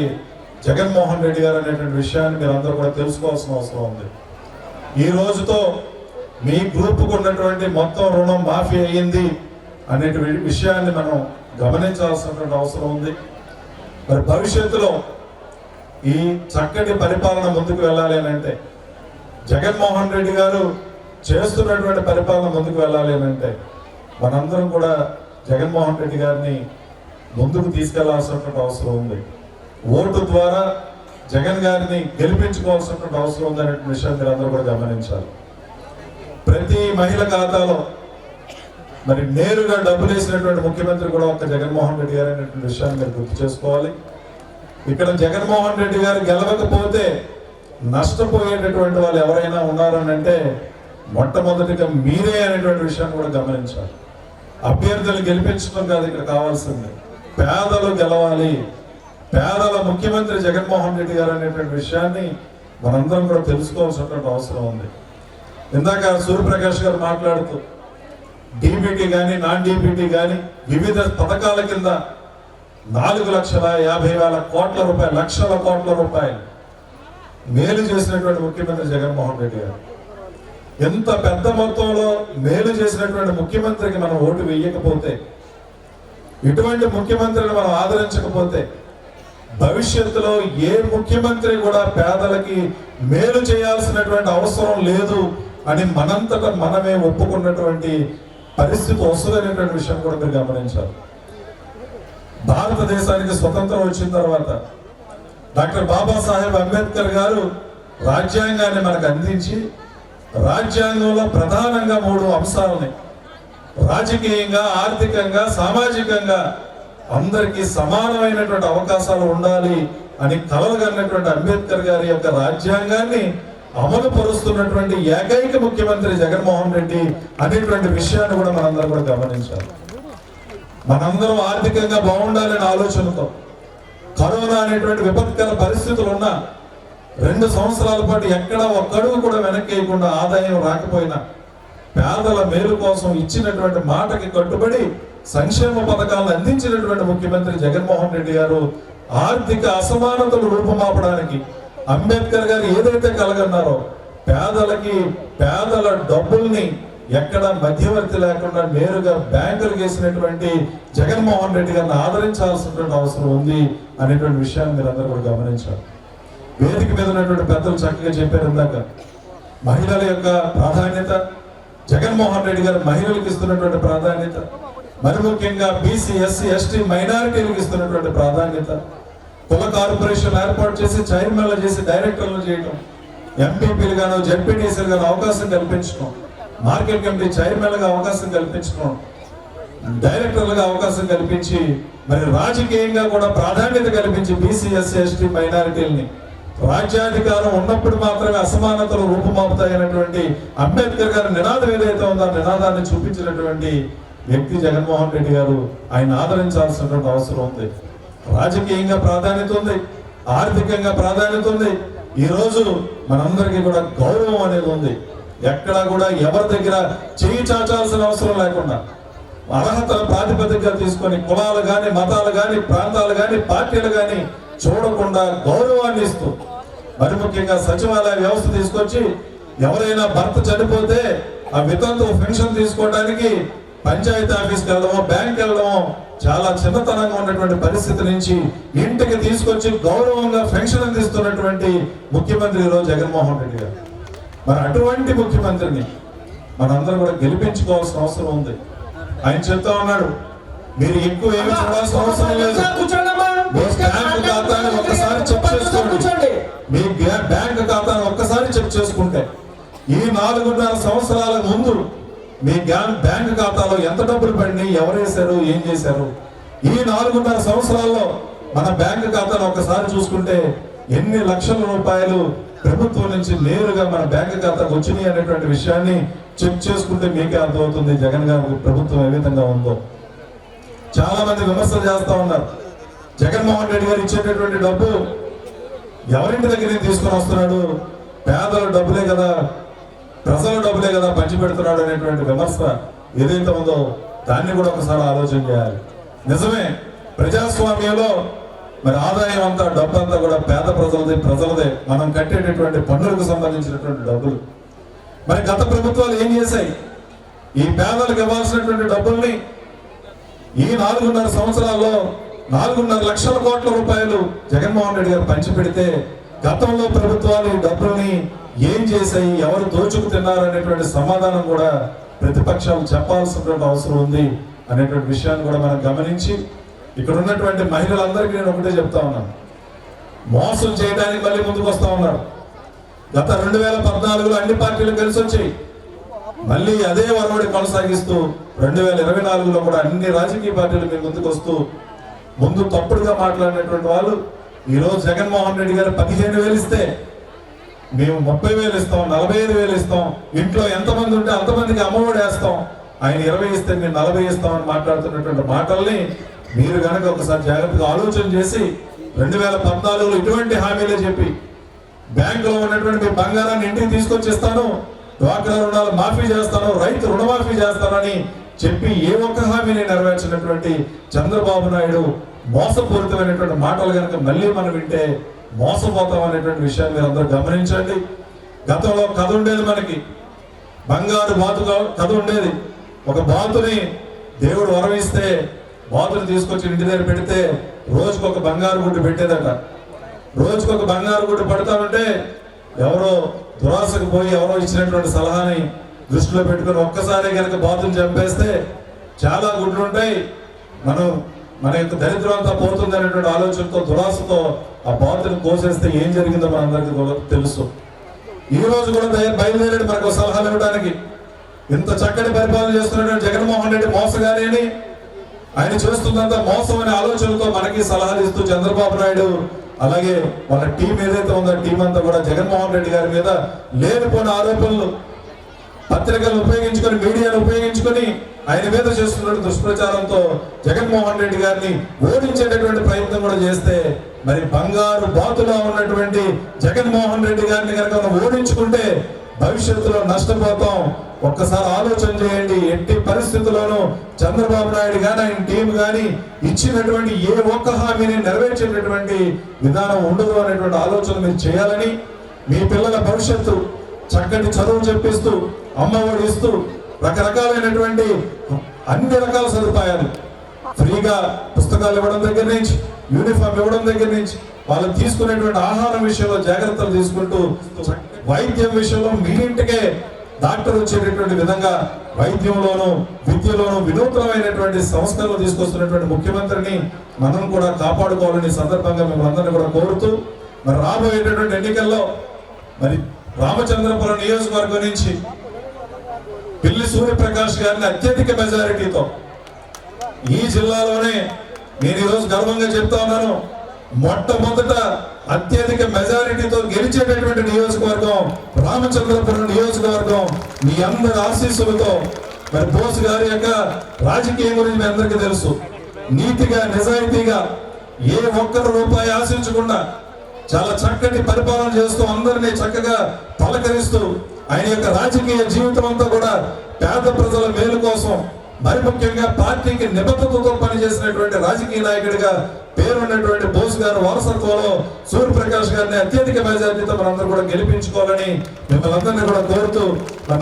జగన్మోహన్ రెడ్డి గారు అనేటువంటి విషయాన్ని మీరు అందరూ కూడా తెలుసుకోవాల్సిన అవసరం ఉంది. ఈ రోజుతో మీ గ్రూప్కు ఉన్నటువంటి మొత్తం రుణం మాఫీ అయ్యింది అనేటువంటి విషయాన్ని మనం గమనించాల్సినటువంటి అవసరం ఉంది. మరి భవిష్యత్తులో ఈ చక్కటి పరిపాలన ముందుకు వెళ్ళాలి అని అంటే, జగన్మోహన్ రెడ్డి గారు చేస్తున్నటువంటి పరిపాలన ముందుకు వెళ్ళాలి అని అంటే మనందరం కూడా జగన్మోహన్ రెడ్డి గారిని ముందుకు తీసుకెళ్లాల్సినటువంటి అవసరం ఉంది. ఓటు ద్వారా జగన్ గారిని గెలిపించుకోవాల్సినటువంటి అవసరం ఉంది అనే విషయాన్ని మీరు అందరూ కూడా గమనించాలి. ప్రతి మహిళ ఖాతాలో మరి నేరుగా డబ్బులు వేసినటువంటి ముఖ్యమంత్రి కూడా ఒక జగన్మోహన్ రెడ్డి గారు అనేటువంటి విషయాన్ని మీరు గుర్తు చేసుకోవాలి. ఇక్కడ జగన్మోహన్ రెడ్డి గారు గెలవకపోతే నష్టపోయేటటువంటి వాళ్ళు ఎవరైనా ఉన్నారని అంటే మొట్టమొదటిగా మీరే అనేటువంటి విషయాన్ని కూడా గమనించాలి. అభ్యర్థులు గెలిపించడం కాదు ఇక్కడ కావాల్సింది, పేదలు గెలవాలి. పేదల ముఖ్యమంత్రి జగన్మోహన్ రెడ్డి గారు అనేటువంటి విషయాన్ని మనందరం కూడా తెలుసుకోవాల్సినటువంటి అవసరం ఉంది. ఇందాక సూర్యప్రకాష్ గారు మాట్లాడుతూ డీబీటీ కానీ నాన్ డీబీటీ కానీ వివిధ పథకాల కింద 4,50,000 కోట్ల రూపాయలు, లక్షల కోట్ల రూపాయలు మేలు చేసినటువంటి ముఖ్యమంత్రి జగన్మోహన్ రెడ్డి గారు. ఎంత పెద్ద మొత్తంలో మేలు చేసినటువంటి ముఖ్యమంత్రికి మనం ఓటు వేయకపోతే, ఇటువంటి ముఖ్యమంత్రిని మనం ఆదరించకపోతే భవిష్యత్తులో ఏ ముఖ్యమంత్రి కూడా పేదలకి మేలు చేయాల్సినటువంటి అవసరం లేదు అని మనంతటా మనమే ఒప్పుకున్నటువంటి పరిస్థితి వస్తుందనేటువంటి విషయం కూడా మీరు గమనించాలి. భారతదేశానికి స్వతంత్రం వచ్చిన తర్వాత డాక్టర్ బాబాసాహెబ్ అంబేద్కర్ గారు రాజ్యాంగాన్ని మనకు అందించి, రాజ్యాంగంలో ప్రధానంగా 3 అంశాలని రాజకీయంగా, ఆర్థికంగా, సామాజికంగా అందరికీ సమానమైనటువంటి అవకాశాలు ఉండాలి అని కలలుగన్నటువంటి అంబేద్కర్ గారి యొక్క రాజ్యాంగాన్ని అమలు పరుస్తున్నటువంటి ఏకైక ముఖ్యమంత్రి జగన్మోహన్ రెడ్డి అనేటువంటి విషయాన్ని కూడా మనందరం కూడా గమనించాలి. మనందరం ఆర్థికంగా బాగుండాలనే ఆలోచనతో కరోనా అనేటువంటి విపత్కర పరిస్థితులు ఉన్న 2 సంవత్సరాల పాటు ఎక్కడ ఒక్కడుగు కూడా వెనక్కేయకుండా, ఆదాయం రాకపోయినా పేదల మేలు కోసం ఇచ్చినటువంటి మాటకి కట్టుబడి సంక్షేమ పథకాలను అందించినటువంటి ముఖ్యమంత్రి జగన్మోహన్ రెడ్డి గారు ఆర్థిక అసమానతలు రూపుమాపడానికి అంబేద్కర్ గారు ఏదైతే కలగన్నారో పేదల డబ్బుల్ని ఎక్కడ మధ్యవర్తి లేకుండా నేరుగా బ్యాంకులకు వేసినటువంటి జగన్మోహన్ రెడ్డి గారిని ఆదరించాల్సినటువంటి అవసరం ఉంది అనేటువంటి విషయాన్ని మీరు అందరూ కూడా గమనించాలి. వేదిక మీద ఉన్నటువంటి పెద్దలు చక్కగా చెప్పారు ఇందాక, మహిళల యొక్క ప్రాధాన్యత, జగన్మోహన్ రెడ్డి గారు మహిళలకు ఇస్తున్నటువంటి ప్రాధాన్యత, మరి ముఖ్యంగా బీసీ, ఎస్సీ, ఎస్టీ, మైనారిటీలకు ఇస్తున్నటువంటి ప్రాధాన్యత, కుల కార్పొరేషన్ ఏర్పాటు చేసి చైర్మన్లు చేసి డైరెక్టర్లు చేయడం, ఎంపీపీలు గాను జెడ్పీటీసీలు గాను అవకాశం కల్పించడం, మార్కెట్ కమిటీ చైర్మన్లుగా అవకాశం కల్పించడం, డైరెక్టర్లుగా అవకాశం కల్పించి మరి రాజకీయంగా కూడా ప్రాధాన్యత కల్పించి బీసీ, ఎస్సీ, ఎస్టీ, మైనారిటీలని రాజ్యాధికారం ఉన్నప్పుడు మాత్రమే అసమానతలు రూపుమాపుతాయనేటువంటి అంబేద్కర్ గారి నినాదం ఏదైతే ఉందో ఆ నినాదాన్ని చూపించినటువంటి వ్యక్తి జగన్మోహన్ రెడ్డి గారు. ఆయన ఆదరించాల్సినటువంటి అవసరం ఉంది. రాజకీయంగా ప్రాధాన్యత ఉంది, ఆర్థికంగా ప్రాధాన్యత ఉంది. ఈ రోజు మనందరికీ కూడా గౌరవం అనేది ఉంది. ఎక్కడా కూడా ఎవరి దగ్గర చేయి చాచాల్సిన అవసరం లేకుండా అర్హతల ప్రాతిపదికగా తీసుకొని కులాలు కానీ, మతాలు కానీ, ప్రాంతాలు కానీ, పార్టీలు కానీ చూడకుండా గౌరవాన్ని ఇస్తూ, మరి ముఖ్యంగా సచివాలయ వ్యవస్థ తీసుకొచ్చి ఎవరైనా భర్త చనిపోతే ఆ వితంతు పెన్షన్ తీసుకోవడానికి పంచాయతీ ఆఫీస్కి వెళ్ళడమో బ్యాంక్ వెళ్ళడమో చాలా చిన్నతనంగా ఉన్నటువంటి పరిస్థితి నుంచి ఇంటికి తీసుకొచ్చి గౌరవంగా పెన్షన్ అందిస్తున్నటువంటి ముఖ్యమంత్రి ఈరోజు జగన్మోహన్ రెడ్డి గారు. మరి అటువంటి ముఖ్యమంత్రిని మనందరం కూడా గెలిపించుకోవాల్సిన అవసరం ఉంది. ఆయన చెప్తా ఉన్నాడు, మీరు ఎక్కువ ఏమి చూడాల్సిన అవసరం లేదు, మీ బ్యాంకు ఖాతాని ఒక్కసారి చెక్ చేసుకోండి. మీ బ్యాంకు ఖాతాను ఒక్కసారి చెక్ చేసుకుంటే ఈ 4.5 సంవత్సరాల ముందు మీ బ్యాంకు ఖాతాలో ఎంత డబ్బులు పడినాయి, ఎవరు వేశారు, ఏం చేశారు, ఈ 4.5 సంవత్సరాల్లో మన బ్యాంకు ఖాతాను ఒక్కసారి చూసుకుంటే ఎన్ని లక్షల రూపాయలు ప్రభుత్వం నుంచి నేరుగా మన బ్యాంకు ఖాతాకు వచ్చినాయి అనేటువంటి విషయాన్ని చెక్ చేసుకుంటే మీకే అర్థమవుతుంది జగన్ గారి ప్రభుత్వం ఏ విధంగా ఉందో. చాలా మంది విమర్శలు చేస్తా ఉన్నారు, జగన్మోహన్ రెడ్డి గారు ఇచ్చేటటువంటి డబ్బు ఎవరింటి దగ్గర తీసుకొని వస్తున్నాడు, పేదల డబ్బులే కదా, ప్రజల డబ్బులే కదా పంచిపెడుతున్నాడు అనేటువంటి విమర్శ ఏదైతే ఉందో దాన్ని కూడా ఒకసారి ఆలోచన చేయాలి. నిజమే, ప్రజాస్వామ్యంలో మరి ఆదాయం అంతా డబ్బు అంతా కూడా పేద ప్రజలదే, మనం కట్టేటటువంటి పన్నులకు సంబంధించినటువంటి డబ్బులు. మరి గత ప్రభుత్వాలు ఏం చేశాయి, ఈ పేదలకు ఇవ్వాల్సినటువంటి డబ్బుల్ని ఈ 4.5 సంవత్సరాల్లో 4.5 లక్షల కోట్ల రూపాయలు జగన్మోహన్ రెడ్డి గారు పంచిపెడితే గతంలో ప్రభుత్వాలు ఈ డబ్బుల్ని ఏం చేశాయి, ఎవరు దోచుకు తిన్నారు అనేటువంటి సమాధానం కూడా ప్రతిపక్షాలు చెప్పాల్సినటువంటి అవసరం ఉంది అనేటువంటి విషయాన్ని కూడా మనం గమనించి ఇక్కడ ఉన్నటువంటి మహిళలందరికీ నేను ఒకటే చెప్తా ఉన్నాను, మోసం చేయడానికి మళ్ళీ ముందుకు వస్తా ఉన్నారు. గత 2014లో అన్ని పార్టీలు కలిసి వచ్చాయి, మళ్ళీ అదే వరవడి కొనసాగిస్తూ 2024లో కూడా అన్ని రాజకీయ పార్టీలు మీ ముందుకు వస్తూ ముందు తప్పుడుగా మాట్లాడినటువంటి వాళ్ళు ఈరోజు జగన్మోహన్ రెడ్డి గారు 15,000 ఇస్తే మేము 30,000 ఇస్తాం, 45,000 ఇస్తాం, ఇంట్లో ఎంతమంది ఉంటే అంతమందికి అమ్మఒడి వేస్తాం, ఆయన 20 ఇస్తే మేము 40 ఇస్తామని మాట్లాడుతున్నటువంటి మాటల్ని మీరు కనుక ఒకసారి జాగ్రత్తగా ఆలోచన చేసి 2014లో ఇటువంటి హామీలే చెప్పి బ్యాంకులో ఉన్నటువంటి మీ బంగారాన్ని ఇంటికి తీసుకొచ్చిస్తాను, డ్వాక్రా రుణాలు మాఫీ చేస్తాను, రైతు రుణమాఫీ చేస్తానని చెప్పి ఏ ఒక్క హామీని నెరవేర్చినటువంటి చంద్రబాబు నాయుడు మోసపూరితమైనటువంటి మాటలు కనుక మళ్ళీ మనం వింటే మోసపోతాం అనేటువంటి విషయాన్ని మీరు అందరూ గమనించండి. గతంలో కథ ఉండేది, మనకి బంగారు బాతు కథ ఉండేది. ఒక బాతుని దేవుడు వరమిస్తే బాతుని తీసుకొచ్చి ఇంటి దగ్గర పెడితే రోజుకొక బంగారు గుడ్డు పెట్టేదట. రోజుకొక బంగారు గుడ్డు పడతామంటే ఎవరో దురాశకు పోయి ఎవరో ఇచ్చినటువంటి సలహాని దృష్టిలో పెట్టుకుని ఒక్కసారి కనుక బాతుని చంపేస్తే చాలా గుడ్లు ఉంటాయి, మన యొక్క దరిద్రం అంతా పోతుంది అనేటువంటి ఆలోచనతో దురాశతో ఆ బాతుని కోసేస్తే ఏం జరిగిందో మనందరికీ తెలుసు. ఈ రోజు కూడా బయలుదేరాడు మనకు సలహాలు ఇవ్వడానికి. ఇంత చక్కటి పరిపాలన చేస్తున్నటువంటి జగన్మోహన్ రెడ్డి మోసగారి అని, ఆయన చేస్తున్నంత మోసం అనే ఆలోచనతో మనకి సలహాలు ఇస్తూ చంద్రబాబు నాయుడు అలాగే వాళ్ళ టీం ఏదైతే ఉందో టీం అంతా కూడా జగన్మోహన్ రెడ్డి గారి మీద లేనిపోయిన ఆరోపణలు, పత్రికలను ఉపయోగించుకొని మీడియాను ఉపయోగించుకొని ఆయన మీద చేస్తున్న దుష్ప్రచారంతో జగన్మోహన్ రెడ్డి గారిని ఓడించేటటువంటి ప్రయత్నం కూడా చేస్తే మరి బంగారు బాతులా ఉన్నటువంటి జగన్మోహన్ రెడ్డి గారిని కనుక ఓడించుకుంటే భవిష్యత్తులో నష్టపోతాం. ఒక్కసారి ఆలోచన చేయండి. ఎట్టి పరిస్థితుల్లోనూ చంద్రబాబు నాయుడు గాని ఆయన టీం గాని ఇచ్చినటువంటి ఏ ఒక్క హామీని నెరవేర్చేటటువంటి విధానం ఉండదు అనేటువంటి ఆలోచన మీరు చేయాలని, మీ పిల్లల భవిష్యత్తు చక్కటి చదువు చెప్పిస్తూ అమ్మఒడి ఇస్తూ రకరకాలైనటువంటి అన్ని రకాల సదుపాయాలు ఫ్రీగా పుస్తకాలు ఇవ్వడం దగ్గర నుంచి యూనిఫామ్ ఇవ్వడం దగ్గర నుంచి వాళ్ళు తీసుకునేటువంటి ఆహారం విషయంలో జాగ్రత్తలు తీసుకుంటూ వైద్యం విషయంలో మీ ఇంటికే డాక్టర్ వచ్చేటటువంటి విధంగా వైద్యంలోనూ విద్యలోనూ వినూత్నమైనటువంటి సంస్కరణలు తీసుకొస్తున్నటువంటి ముఖ్యమంత్రిని మనం కూడా కాపాడుకోవాలని సందర్భంగా మిమ్మల్ని కూడా కోరుతూ మరి రాబోయేటటువంటి ఎన్నికల్లో మరి రామచంద్రపురం నియోజకవర్గం నుంచి పిల్లి సూర్యప్రకాష్ గారిని అత్యధిక మెజారిటీతో ఈ జిల్లాలోనే నేను ఈరోజు గర్వంగా చెప్తా ఉన్నాను, మొట్టమొదట అత్యధిక మెజారిటీతో గెలిచేటటువంటి నియోజకవర్గం రామచంద్రపురం నియోజకవర్గం. మీ అందరి ఆశీస్సులతో మరి బోస్ గారి యొక్క రాజకీయం గురించి మీ అందరికీ తెలుసు. నీతిగా నిజాయితీగా ఏ ఒక్కరు రూపాయి ఆశించకుండా చాలా చక్కటి పరిపాలన చేస్తూ అందరినీ చక్కగా పలకరిస్తూ ఆయన యొక్క రాజకీయ జీవితం అంతా కూడా పేద ప్రజల మేలు కోసం మరి ముఖ్యంగా పార్టీకి నిబద్ధతతో పనిచేసినటువంటి రాజకీయ నాయకుడిగా పేరున్నటువంటి బోస్ గారు వారసత్వంలో సూర్యప్రకాష్ గారిని అత్యధిక మెజార్టీతో మనందరూ కూడా గెలిపించుకోవాలని మిమ్మల్ని అందరినీ కూడా కోరుతూ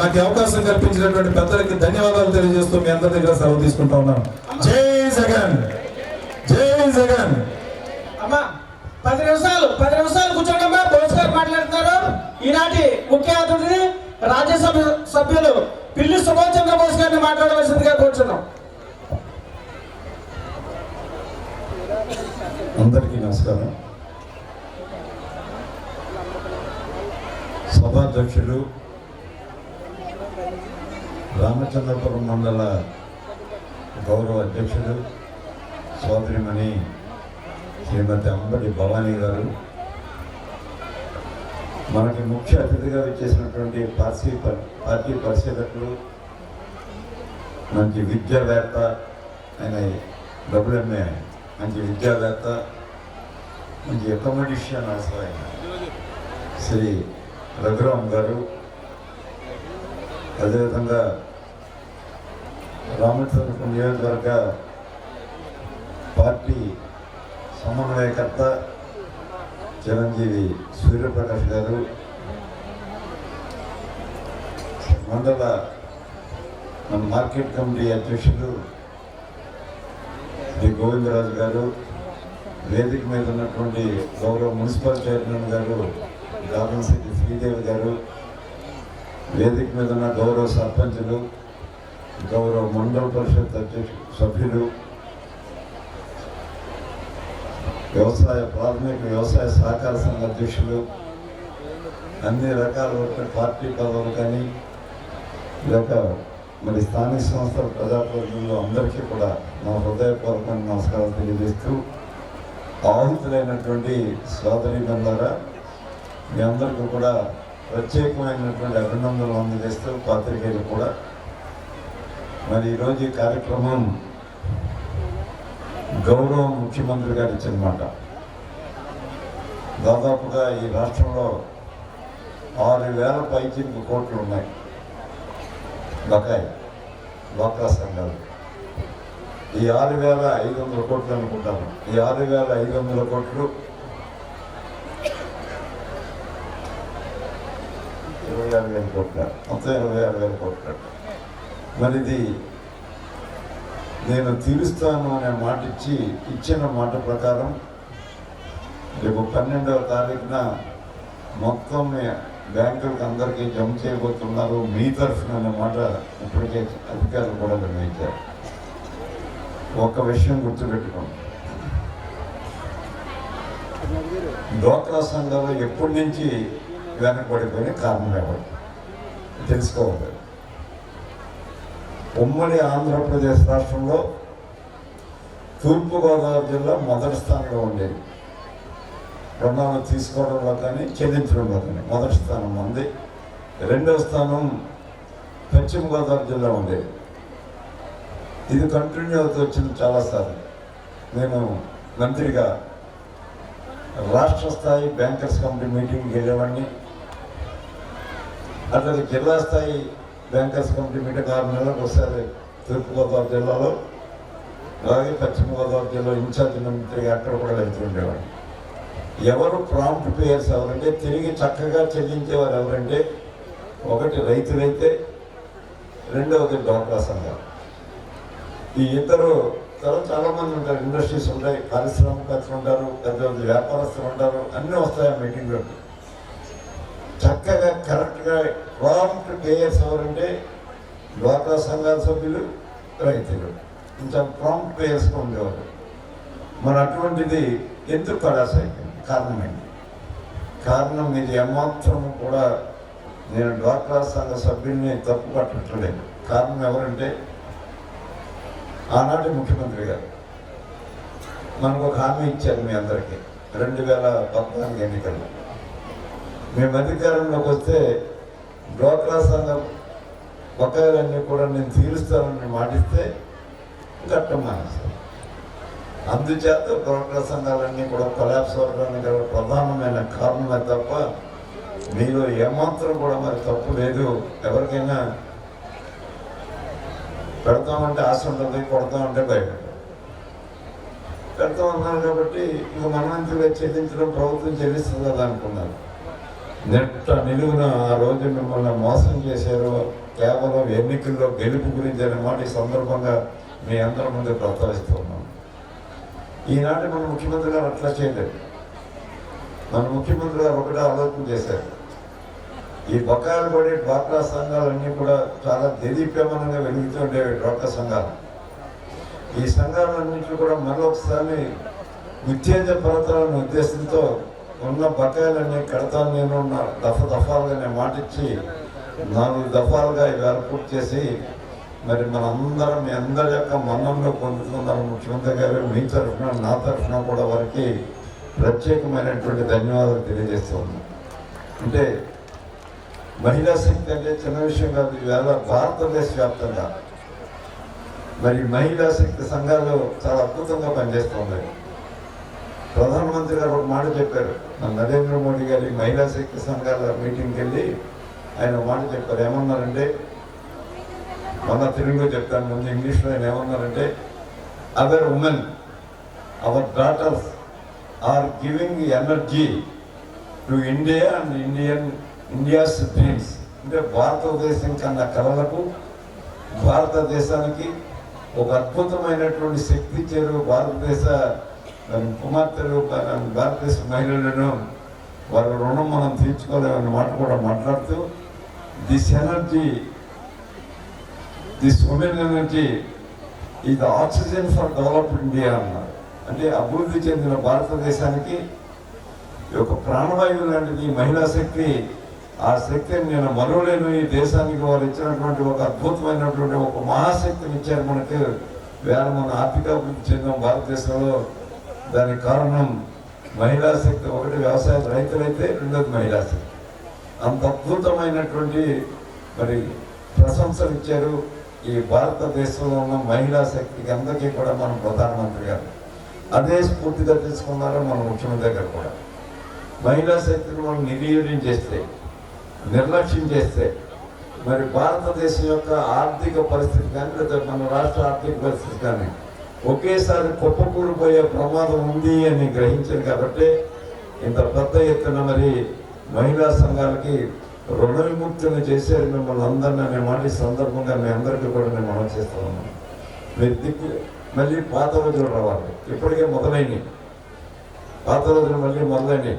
నాకు అవకాశం కల్పించినటువంటి పెద్దలకి ధన్యవాదాలు తెలియజేస్తూ మీ అందరి దగ్గర సెలవు తీసుకుంటా ఉన్నాను. జై జగన్, జై జగన్. అమ్మా 10 నిమిషాలు కూర్చోండమ్మా. బోస్ గారు మాట్లాడుతున్నారు. ఈనాటి ముఖ్య అతిథిని రాజ్యసభ సభ్యులు పిల్లి సుభాష్ చంద్రబోస్ గారిని మాట్లాడవలసిందిగా కూర్చున్నాం. అందరికీ నమస్కారం. సభాధ్యక్షులు, రామచంద్రపురం మండల గౌరవ అధ్యక్షులు సోదరిమణి శ్రీమతి అంబటి భవానీ గారు, మనకి ముఖ్య అతిథిగా వచ్చేసినటువంటి పార్టీ పరిశీలకులు, మంచి విద్యావేత్త, ఆయన WMA మంచి విద్యావేత్త, మంచి అకామిడేషన్ ఆయన శ్రీ రఘురామ్ గారు, అదేవిధంగా రామచంద్రపురం నియోజకవర్గ పార్టీ సమన్వయకర్త చిరంజీవి సూర్యప్రకాష్ గారు, మండల మన మార్కెట్ కమిటీ అధ్యక్షులు శ్రీ గోవిందరాజు గారు, వేదిక మీద ఉన్నటువంటి గౌరవ మున్సిపల్ చైర్మన్ గారు గాబన్శెట్టి శ్రీదేవి గారు, వేదిక మీద ఉన్న గౌరవ సర్పంచులు, గౌరవ మండల పరిషత్ సభ్యులు, ప్రాథమిక వ్యవసాయ సహకార సంఘ అధ్యక్షులు, అన్ని రకాల పార్టీ పదవులు కానీ లేక మరి స్థానిక సంస్థల ప్రజాప్రతినిధులు అందరికీ కూడా నా హృదయపూర్వకమైన నమస్కారాలు తెలియజేస్తూ, ఆహుతులైనటువంటి సోదరీమణులారా మీ అందరికీ కూడా ప్రత్యేకమైనటువంటి అభినందనలు అందజేస్తూ, పాత్రికేయులు కూడా మరి ఈరోజు ఈ కార్యక్రమం గౌరవ ముఖ్యమంత్రి గారు ఇచ్చిన మాట. దాదాపుగా ఈ రాష్ట్రంలో 6,000 పైచిలకు కోట్లు ఉన్నాయి బకాయి డ్వాక్రా సంఘాలు. ఈ 6,500 కోట్లు అనుకుంటాను. ఈ 6,500 కోట్లు 26,000 కోట్ల, మొత్తం 26,000 కోట్లు. మరి ఇది నేను తీరుస్తాను అనే మాట ఇచ్చిన మాట ప్రకారం రేపు 12వ తారీఖున మొత్తం బ్యాంకులకు అందరికీ జమ చేయబోతున్నారు మీ తరఫున అనే మాట ఇప్పటికే అధికారులు కూడా నిర్ణయించారు. ఒక్క విషయం గుర్తుపెట్టుకోండి, డ్వాక్రా సంఘాలు ఎప్పటి నుంచి వెనకబడిపోయిన కారణం ఎవరు తెలుసుకోవాలి. ఉమ్మడి ఆంధ్రప్రదేశ్ రాష్ట్రంలో తూర్పుగోదావరి జిల్లా మొదటి స్థానంలో ఉండేది. రుణాలు తీసుకోవడంలో కానీ చెల్లించడంలో కానీ మొదటి స్థానం ఉంది. రెండవ స్థానం పశ్చిమ గోదావరి జిల్లా ఉండేది. ఇది కంటిన్యూ అవుతూ వచ్చింది చాలాసార్లు. నేను మంత్రిగా రాష్ట్ర స్థాయి బ్యాంకర్స్ కమిటీ మీటింగ్కి వెళ్ళేవాడిని. అట్లాగే జిల్లా స్థాయి బ్యాంకర్స్ కమిటీ మీటింగ్ 6 నెలలకు ఒకసారి తూర్పుగోదావరి జిల్లాలో, అలాగే పశ్చిమ గోదావరి జిల్లా ఇన్ఛార్జి మంత్రిగా అక్కడ కూడా వెళ్తుండేవాడిని. ఎవరు ప్రాంప్ట్ పేయర్స్ ఎవరంటే, తిరిగి చక్కగా చెల్లించేవారు ఎవరంటే, ఒకటి రైతులైతే, రెండవది డ్వాక్రా సంఘాలు. ఈ ఇద్దరు చాలామంది ఉంటారు, ఇండస్ట్రీస్ ఉంటాయి, పారిశ్రామికవేత్తలు ఉంటారు, పెద్ద వ్యాపారస్తులు ఉంటారు, అన్నీ వస్తాయి ఆ మీటింగ్లోకి. చక్కగా కరెక్ట్గా ప్రాంప్ట్ పేయర్స్ ఎవరంటే డ్వాక్రా సంఘాల సభ్యులు, రైతులు ఇంకా ప్రాంప్ట్ పేయర్స్గా ఉండేవారు. మరి అటువంటిది ఎందుకు కడాస్ అయిపోయింది? కారణం ఏంటి? కారణం ఇది ఏమాత్రం కూడా నేను డ్వాక్రా సంఘ సభ్యుల్ని తప్పు పట్టట్లేదు. కారణం ఎవరంటే, ఆనాటి ముఖ్యమంత్రి గారు మనకు ఒక హామీ ఇచ్చారు మీ అందరికీ 2014 ఎన్నికల్లో. మేము అధికారంలోకి వస్తే డ్వాక్రా సంఘం బకాయిలన్నీ కూడా నేను తీరుస్తానని మాటిస్తే కట్టం మానేస్తాను. అందుచేత డ్వాక్రా సంఘాలన్నీ కూడా కొలాప్స్ అవ్వడానికి గల ప్రధానమైన కారణమే తప్ప మీలో ఏమాత్రం కూడా మరి తప్పు లేదు. ఎవరికైనా పెడతామంటే ఆశ ఉంటుంది, కొడతామంటే భయపడతాం. పెడతాం అన్నారు కాబట్టి ఇంకా మనవంతుగా చెల్లించడం ప్రభుత్వం చెల్లిస్తుంది కదా అనుకున్నారు. నిలువున ఆ రోజు మిమ్మల్ని మోసం చేశారు కేవలం ఎన్నికల్లో గెలుపు గురించి అనే మాట ఈ సందర్భంగా మీ అందరి ముందు ప్రస్తావిస్తూ ఉన్నాం. ఈనాటి మన ముఖ్యమంత్రి గారు అట్లా చేయలేదు. మన ముఖ్యమంత్రి గారు ఒకటే ఆలోచన చేశారు. ఈ బకాయిలు పడే డ్వాక్రా సంఘాలన్నీ కూడా చాలా దేదీప్యమానంగా వెలుగుతుండేవి. డ్వాక్రా సంఘాలు, ఈ సంఘాలన్నింటినీ కూడా మరొకసారి ఉత్తేజపరచాలనే ఉద్దేశంతో ఉన్న బకాయిలన్నీ కడతాను నేను దఫాలుగా నేను మాటిచ్చి 4 దఫాలుగా ఇవాళ పూర్తి చేసి మరి మనందరం మీ అందరి యొక్క మన్నంలో పొందుతున్నారు ముఖ్యమంత్రి గారు. మీ తరఫున నా తరఫున కూడా వారికి ప్రత్యేకమైనటువంటి ధన్యవాదాలు తెలియజేస్తూ ఉన్నాం. అంటే మహిళా శక్తి అంటే చిన్న విషయం కాదు. ఈవేళ భారతదేశ వ్యాప్తంగా మరి మహిళా శక్తి సంఘాలు చాలా అద్భుతంగా పనిచేస్తున్నాయి. ప్రధానమంత్రి గారు ఒక మాట చెప్పారు. మన నరేంద్ర మోడీ గారి మహిళా శక్తి సంఘాల మీటింగ్కి వెళ్ళి ఆయన మాట చెప్పారు. ఏమన్నారంటే, మన తెలుగులో చెప్తాను, ముందు ఇంగ్లీష్లో ఆయన ఏమన్నారంటే, our women, our daughters are giving energy to India and India's dreams. అంటే భారతదేశం కన్నా కళలకు, భారతదేశానికి ఒక అద్భుతమైనటువంటి శక్తి ఇచ్చారు భారతదేశ కుమార్తెలు, భారతదేశ మహిళలను. వారి రుణం మనం తీర్చుకోలేమన్న మాట కూడా మాట్లాడుతూ, this energy, this woman energy is the oxygen for developed India అన్నారు. అంటే అభివృద్ధి చెందిన భారతదేశానికి ఒక ప్రాణవాయువు లాంటిది మహిళా శక్తి. ఆ శక్తిని నేను మరవలేను. ఈ దేశానికి వారు ఇచ్చినటువంటి ఒక అద్భుతమైనటువంటి ఒక మహాశక్తిని ఇచ్చారు మనకు. వేళ మన ఆర్థిక అభివృద్ధి చెందాం భారతదేశంలో. దానికి కారణం మహిళా శక్తి. ఒకటి వ్యవసాయ రైతులైతే, రెండోది మహిళా శక్తి. అంత అద్భుతమైనటువంటి మరి ప్రశంసలు ఇచ్చారు ఈ భారతదేశంలో ఉన్న మహిళా శక్తికి అందరికీ కూడా మన ప్రధానమంత్రి గారు. అదే స్ఫూర్తిగా తీసుకున్నారు మన ముఖ్యమంత్రి గారు కూడా. మహిళా శక్తిని మనం నిర్వీర్యం చేస్తే, నిర్లక్ష్యం చేస్తే మరి భారతదేశం యొక్క ఆర్థిక పరిస్థితి కానీ లేదా మన రాష్ట్ర ఆర్థిక పరిస్థితి కానీ ఒకేసారి కుప్పకూలిపోయే ప్రమాదం ఉంది అని గ్రహించారు. కాబట్టి ఇంత పెద్ద ఎత్తున మరి మహిళా సంఘాలకి రుణ విముక్తిని చేశారు మిమ్మల్ని అందరినీ అనే మాట ఈ సందర్భంగా మీ అందరికీ కూడా నేను మనం చేస్తూ ఉన్నాను. మీరు మళ్ళీ పాత రోజులు రావాలి. ఇప్పటికే మొదలైనవి పాత రోజులు మళ్ళీ మొదలైనవి.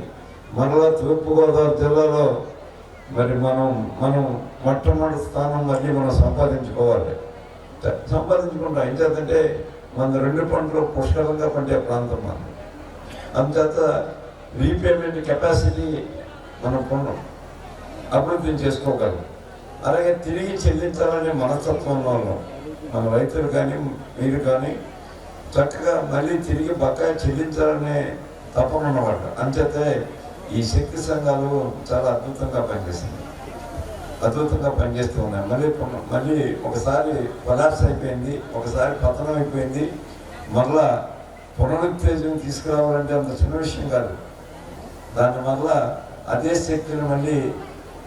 మరలా తూర్పుగోదావరి జిల్లాలో మరి మనం మొట్టమొదటి స్థానం మళ్ళీ మనం సంపాదించుకోవాలి. సంపాదించుకుంటాం. ఏం చేద్దంటే మన 2 పంటలు పుష్కలంగా పండే ప్రాంతం మనం. అందుచేత రీపేమెంట్ కెపాసిటీ మనం కొన్నాం, అభివృద్ధిని చేసుకోగలం. అలాగే తిరిగి చెల్లించాలనే మనస్తత్వంలో ఉన్నాం. మన రైతులు కానీ మీరు కానీ చక్కగా మళ్ళీ తిరిగి బకాయి చెల్లించాలనే తపన ఉన్నమాట. అంచేతే ఈ శక్తి సంఘాలు చాలా అద్భుతంగా పనిచేస్తూ ఉన్నాయి. మళ్ళీ ఒకసారి కొలాప్స్ అయిపోయింది, ఒకసారి పతనం అయిపోయింది. మరలా పునరుత్తేజం తీసుకురావాలంటే అంత చిన్న విషయం కాదు. దానివల్ల అదే శక్తిని మళ్ళీ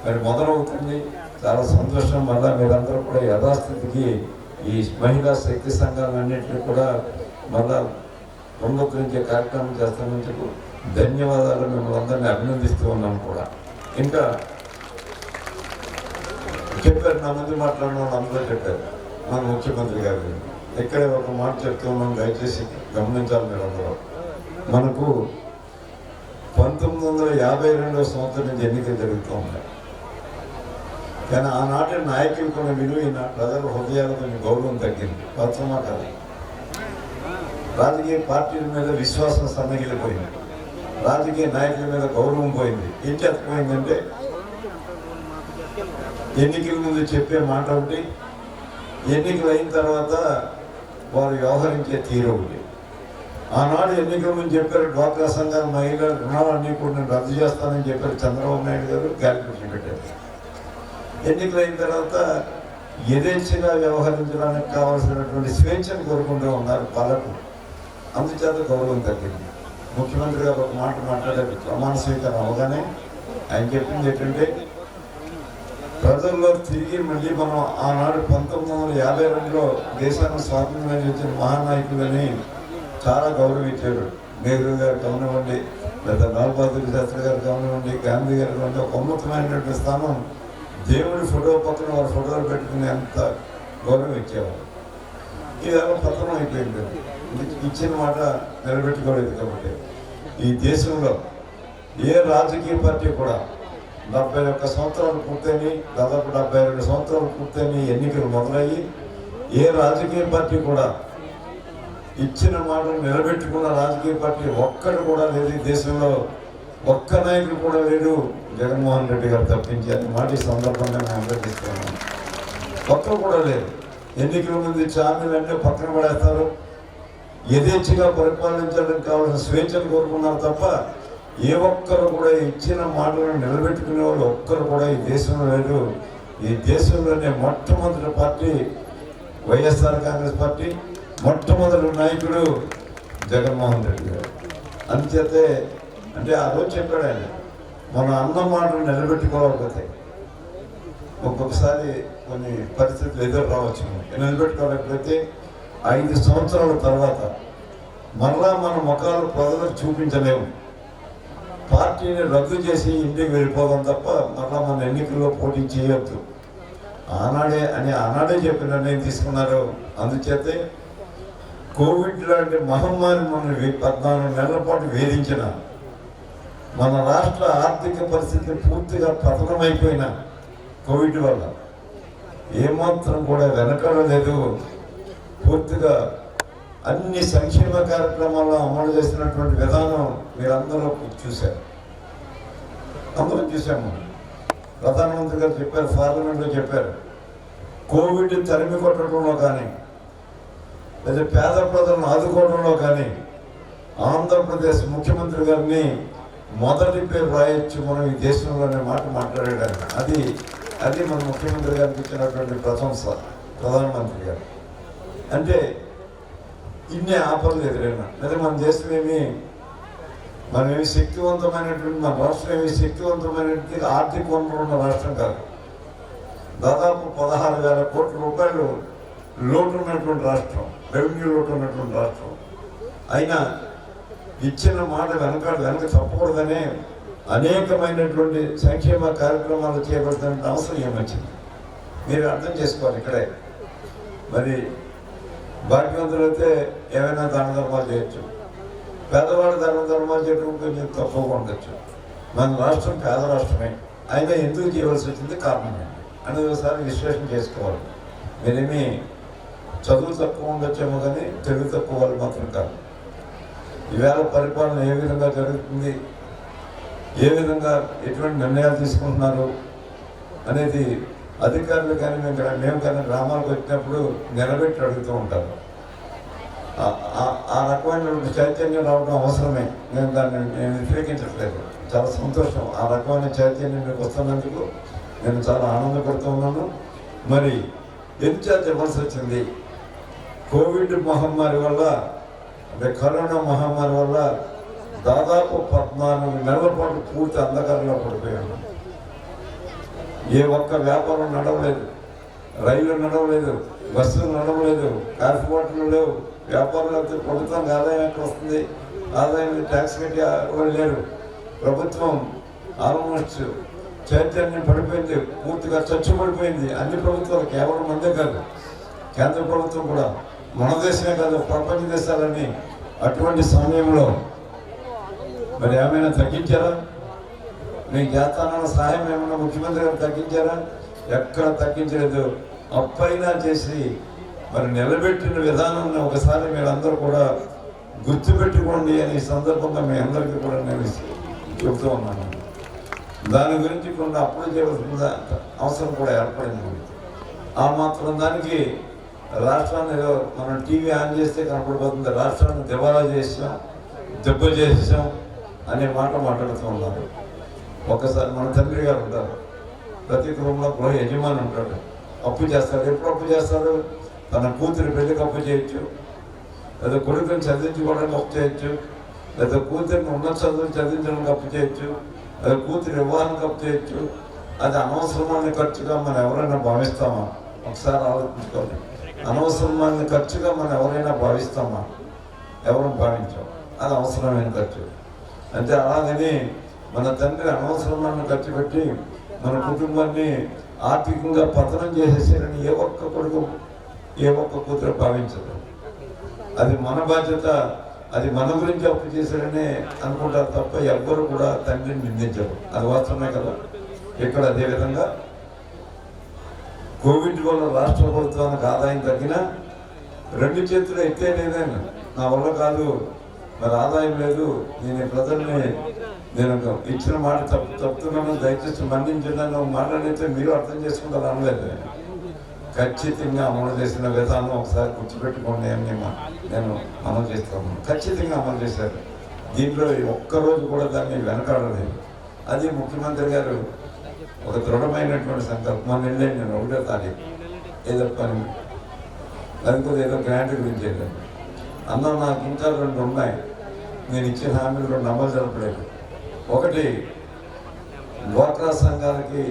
మరి మొదలవుతుంది. చాలా సంతోషం. మళ్ళీ మీరందరూ కూడా యథాస్థితికి ఈ మహిళా శక్తి సంఘాలన్నింటినీ కూడా మళ్ళా పునరుద్ధరించే కార్యక్రమం చేస్తున్నందుకు ధన్యవాదాలు. మిమ్మల్ని అందరినీ అభినందిస్తూ ఉన్నాం కూడా. ఇంకా చెప్పారు, నా ముందు మాట్లాడిన వాళ్ళు అందరూ చెప్పారు. మన ముఖ్యమంత్రి గారు ఇక్కడే ఒక మాట చెప్తూ ఉన్నాం, దయచేసి గమనించాలి మీరు అందరూ. మనకు 1952వ సంవత్సరం నుంచి ఎన్నికలు జరుగుతూ ఉన్నాయి. కానీ ఆనాటి నాయకులకున్న విలువ ఈనాటి ప్రజల హృదయాలకు గౌరవం తగ్గింది. వాస్తవమా కాదు? రాజకీయ పార్టీల మీద విశ్వాసం సన్నగిలిపోయింది, రాజకీయ నాయకుల మీద గౌరవం పోయింది. ఏం చెప్పపోయిందంటే ఎన్నికల ముందు చెప్పే మాట ఒకటి, ఎన్నికలు అయిన తర్వాత వారు వ్యవహరించే తీరు ఒకటి. ఆనాడు ఎన్నికల ముందు చెప్పారు డ్వాక్రా సంఘాల మహిళల రుణాలన్నీ కూడా నేను రద్దు చేస్తానని చెప్పారు చంద్రబాబు నాయుడు గారు, గాలిపుట్లు పెట్టారు. ఎన్నికలు అయిన తర్వాత యథేచ్ఛగా వ్యవహరించడానికి కావాల్సినటువంటి స్వేచ్ఛను కోరుకుంటూ ఉన్నారు పాలకులు. అందుచేత గౌరవం తగ్గింది. ముఖ్యమంత్రి గారు ఒక మాట మాట్లాడారు ప్రమాణ స్వీకారం అవగానే. ఆయన చెప్పింది ఏంటంటే, ప్రజల్లో తిరిగి మళ్ళీ మనం ఆనాడు 1952లో దేశాన్ని స్వాతంత్ర్యం ఇచ్చిన మహానాయకులని చాలా గౌరవించారు. నెహ్రూ గారు కానివ్వండి, లేదా లాల్ బహదూర్ శాస్త్రి గారు కానివ్వండి, గాంధీ గారు కానివ్వండి, ఒక ఉన్నతమైనటువంటి స్థానం దేవుడి ఫోటో పక్కన వారి ఫోటోలు పెట్టుకునే అంత గౌరవం ఇచ్చేవారు. ఇదేమో పతనం అయిపోయింది. ఇచ్చిన మాట నిలబెట్టుకోలేదు. కాబట్టి ఈ దేశంలో ఏ రాజకీయ పార్టీ కూడా 71 సంవత్సరాలు పూర్తయినాయి, దాదాపు 72 సంవత్సరాలు పూర్తయినాయి ఎన్నికలు మొదలయ్యి, ఏ రాజకీయ పార్టీ కూడా ఇచ్చిన మాటను నిలబెట్టుకున్న రాజకీయ పార్టీ ఒక్కడు కూడా లేదు. ఈ దేశంలో ఒక్క నాయకుడు కూడా లేడు, జగన్మోహన్ రెడ్డి గారు తప్పించి. అని మాట ఈ సందర్భంగా నేను అభ్యర్థిస్తున్నాను. ఒక్కరు కూడా లేదు. ఎన్నికల ముందు హామీలన్నీ పక్కన పడేస్తారు. యథేచ్ఛగా పరిపాలించడానికి కావాల్సిన స్వేచ్ఛను కోరుకున్నారు తప్ప ఏ ఒక్కరు కూడా ఇచ్చిన మాటలను నిలబెట్టుకునే వాళ్ళు ఒక్కరు కూడా ఈ దేశంలో లేరు. ఈ దేశంలోనే మొట్టమొదటి పార్టీ వైఎస్ఆర్ కాంగ్రెస్ పార్టీ, మొట్టమొదటి నాయకుడు జగన్మోహన్ రెడ్డి గారు. అందుచేతే అంటే ఆ రోజు చెప్పాడు ఆయన, మన అన్న మాటలు నిలబెట్టుకోలేకపోతే ఒక్కొక్కసారి కొన్ని పరిస్థితులు ఎదురు రావచ్చు. నిలబెట్టుకోలేకపోతే 5 సంవత్సరాల తర్వాత మరలా మన ముఖాలు ప్రజలకు చూపించలేము. పార్టీని రద్దు చేసి ఇంటికి వెళ్ళిపోదాం తప్ప మరలా మన ఎన్నికల్లో పోటీ చేయొద్దు. ఆనాడే చెప్పిన నిర్ణయం తీసుకున్నారు. అందుచేతే కోవిడ్ లాంటి మహమ్మారి మనల్ని 14 నెలల పాటు వేధించిన, మన రాష్ట్ర ఆర్థిక పరిస్థితి పూర్తిగా పతనమైపోయిన కోవిడ్ వల్ల ఏమాత్రం కూడా వెనకడలేదు. పూర్తిగా అన్ని సంక్షేమ కార్యక్రమాల్లో అమలు చేసినటువంటి విధానం మీరందరూ చూశారు, అందరం చూసాము. ప్రధానమంత్రి గారు చెప్పారు, పార్లమెంట్లో చెప్పారు, కోవిడ్ తరిమి కొట్టడంలో కానీ లేదా పేద ప్రజలను ఆదుకోవడంలో కానీ ఆంధ్రప్రదేశ్ ముఖ్యమంత్రి గారిని మొదటి పేరు రాయొచ్చు మనం ఈ దేశంలోనే మాట మాట్లాడారు. అది మన ముఖ్యమంత్రి గారికి ఇచ్చినటువంటి ప్రశంస. ప్రధానమంత్రి గారు అంటే ఇన్ని ఆపదలు ఎదురైనా లేదా మన దేశం మనమేమి శక్తివంతమైనటువంటి, మన రాష్ట్రం ఏమి శక్తివంతమైనటువంటి ఆర్థిక వనరులు ఉన్న రాష్ట్రం కాదు. దాదాపు 16,000 కోట్ల రూపాయలు లోటు ఉన్నటువంటి రాష్ట్రం, రెవెన్యూ లోటు ఉన్నటువంటి రాష్ట్రం. అయినా ఇచ్చిన మాట వెనక తప్పకూడదనే అనేకమైనటువంటి సంక్షేమ కార్యక్రమాలు చేపడుతున్న అవసరం ఏమొచ్చింది మీరు అర్థం చేసుకోవాలి. ఇక్కడే మరి భాగ్యవంతులు అయితే ఏమైనా దాన ధర్మాలు చేయొచ్చు, పేదవాడు దాన ధర్మాలు చేయడం కొంచెం తక్కువగా ఉండొచ్చు. మన రాష్ట్రం పేద రాష్ట్రమే, అయినా ఎందుకు చేయవలసి వచ్చింది కారణం అనేది ఒకసారి విశ్లేషణ చేసుకోవాలి. మీరేమీ చదువు తక్కువ ఉండొచ్చేమో కానీ తెలుగు తక్కువ వాళ్ళు మాత్రం కాదు. ఈవేళ పరిపాలన ఏ విధంగా జరుగుతుంది, ఏ విధంగా ఎటువంటి నిర్ణయాలు తీసుకుంటున్నారు అనేది అధికారులు కానీ మేము కానీ గ్రామాలకు వచ్చినప్పుడు నిలబెట్టి అడుగుతూ ఉంటారు. ఆ రకమైనటువంటి చైతన్యం రావడం అవసరమే. నేను వ్యతిరేకించట్లేదు, చాలా సంతోషం. ఆ రకమైన చైతన్యం మీకు వస్తున్నందుకు నేను చాలా ఆనందపడుతూ ఉన్నాను. మరి ఎందుచేత ఇవ్వాల్సి వచ్చింది? కోవిడ్ మహమ్మారి వల్ల, అంటే కరోనా మహమ్మారి వల్ల దాదాపు 14 నెలల పాటు పూర్తి అంధకారంలో పడిపోయాను. ఏ ఒక్క వ్యాపారం నడవలేదు, రైళ్లు నడవలేదు, బస్సులు నడవలేదు, కాఫీబాట్లు లేవు, వ్యాపారాలు అయితే ప్రభుత్వానికి ఆదాయం ఎక్కడ వస్తుంది? ఆదాయం ట్యాక్స్ కట్టి వాళ్ళు లేరు. ప్రభుత్వం ఆల్మోస్ట్ చైతన్యం పడిపోయింది, పూర్తిగా చచ్చుపడిపోయింది. అన్ని ప్రభుత్వాలు, కేవలం మందే కాదు, కేంద్ర ప్రభుత్వం కూడా, మన దేశమే కాదు ప్రపంచ దేశాలన్నీ. అటువంటి సమయంలో మరి ఏమైనా తగ్గించారా? మీకు చేస్తానన్న సహాయం ఏమైనా ముఖ్యమంత్రి గారు తగ్గించారా? ఎక్కడ తగ్గించలేదు. అప్పైనా చేసి మరి నిలబెట్టిన విధానాన్ని ఒకసారి మీరందరూ కూడా గుర్తుపెట్టుకోండి అని ఈ సందర్భంగా మీ అందరికీ కూడా నేను చెబుతూ ఉన్నాను. దాని గురించి కొన్ని అప్పులు చేయవలసిన అవసరం కూడా ఏర్పడింది. ఆ మాత్రం దానికి రాష్ట్రాన్ని మనం టీవీ ఆన్ చేస్తే కనపడిపోతుంది, రాష్ట్రాన్ని దివాలా చేసాం, దెబ్బ చేసాం అనే మాట మాట్లాడుతూ ఉన్నారు. ఒక్కసారి మన తండ్రి గారు ఉంటారు, ప్రతి కుటుంబంలో గృహ యజమాని ఉంటాడు, అప్పు చేస్తాడు. ఎప్పుడు అప్పు చేస్తాడు? తన కూతురి పెళ్లికి అప్పు చేయొచ్చు, లేదా కొడుకుని చదివించుకోవడానికి అప్పు చేయొచ్చు, లేదా కూతురిని ఉన్నత చదువులు చదివించడానికి అప్పు చేయొచ్చు, లేదా కూతురి వివాహానికి అప్పు చేయొచ్చు. అది అనవసరమైన ఖర్చుగా మనం ఎవరైనా భావిస్తామా? ఒకసారి ఆలోచించుకోవాలి. అనవసరమైన ఖర్చుగా మనం ఎవరైనా భావిస్తామా? ఎవరు భావించాం. అది అవసరమైన ఖర్చు. అంటే అలాగని మన తండ్రి అనవసరమైన ఖర్చు పెట్టి మన కుటుంబాన్ని ఆర్థికంగా పతనం చేసేసారని ఏ ఒక్క కొడుకు ఏ ఒక్క కూతురు భావించదు. అది మన బాధ్యత, అది మన గురించి అప్పు చేశారని అనుకుంటారు తప్ప ఎవ్వరు కూడా తండ్రిని నిందించరు. అది వాస్తవమే కదా. ఇక్కడ అదేవిధంగా కోవిడ్ వల్ల రాష్ట్ర ప్రభుత్వానికి ఆదాయం తగ్గినా 2 చేతులు ఎత్తే లేదని నా వల్ల కాదు, మరి ఆదాయం లేదు, నేను ప్రజల్ని నేను ఇచ్చిన మాట తప్పుతున్నాను, దయచేసి మన్నించడానికి మాట్లాడితే మీరు అర్థం చేసుకుంటారు అనలేదు. ఖచ్చితంగా అమలు చేసిన విధానం ఒకసారి గుర్తుపెట్టుకోండి అని నేను అమలు చేస్తాను. ఖచ్చితంగా అమలు చేశారు. దీంట్లో ఒక్కరోజు కూడా దాన్ని వెనకాడలేదు. అది ముఖ్యమంత్రి గారు ఒక దృఢమైనటువంటి సంకల్పం. వెళ్ళాను నేను 1వ తారీఖు ఏదో పని అది కూడా ఏదో గ్రాంట్ గురించి వెళ్ళాను. అన్న నాకు ఇంకా 2 ఉన్నాయి, నేను ఇచ్చిన హామీలు 2 అమలు జరపలేదు. ఒకటి, డ్వాక్రా సంఘాలకి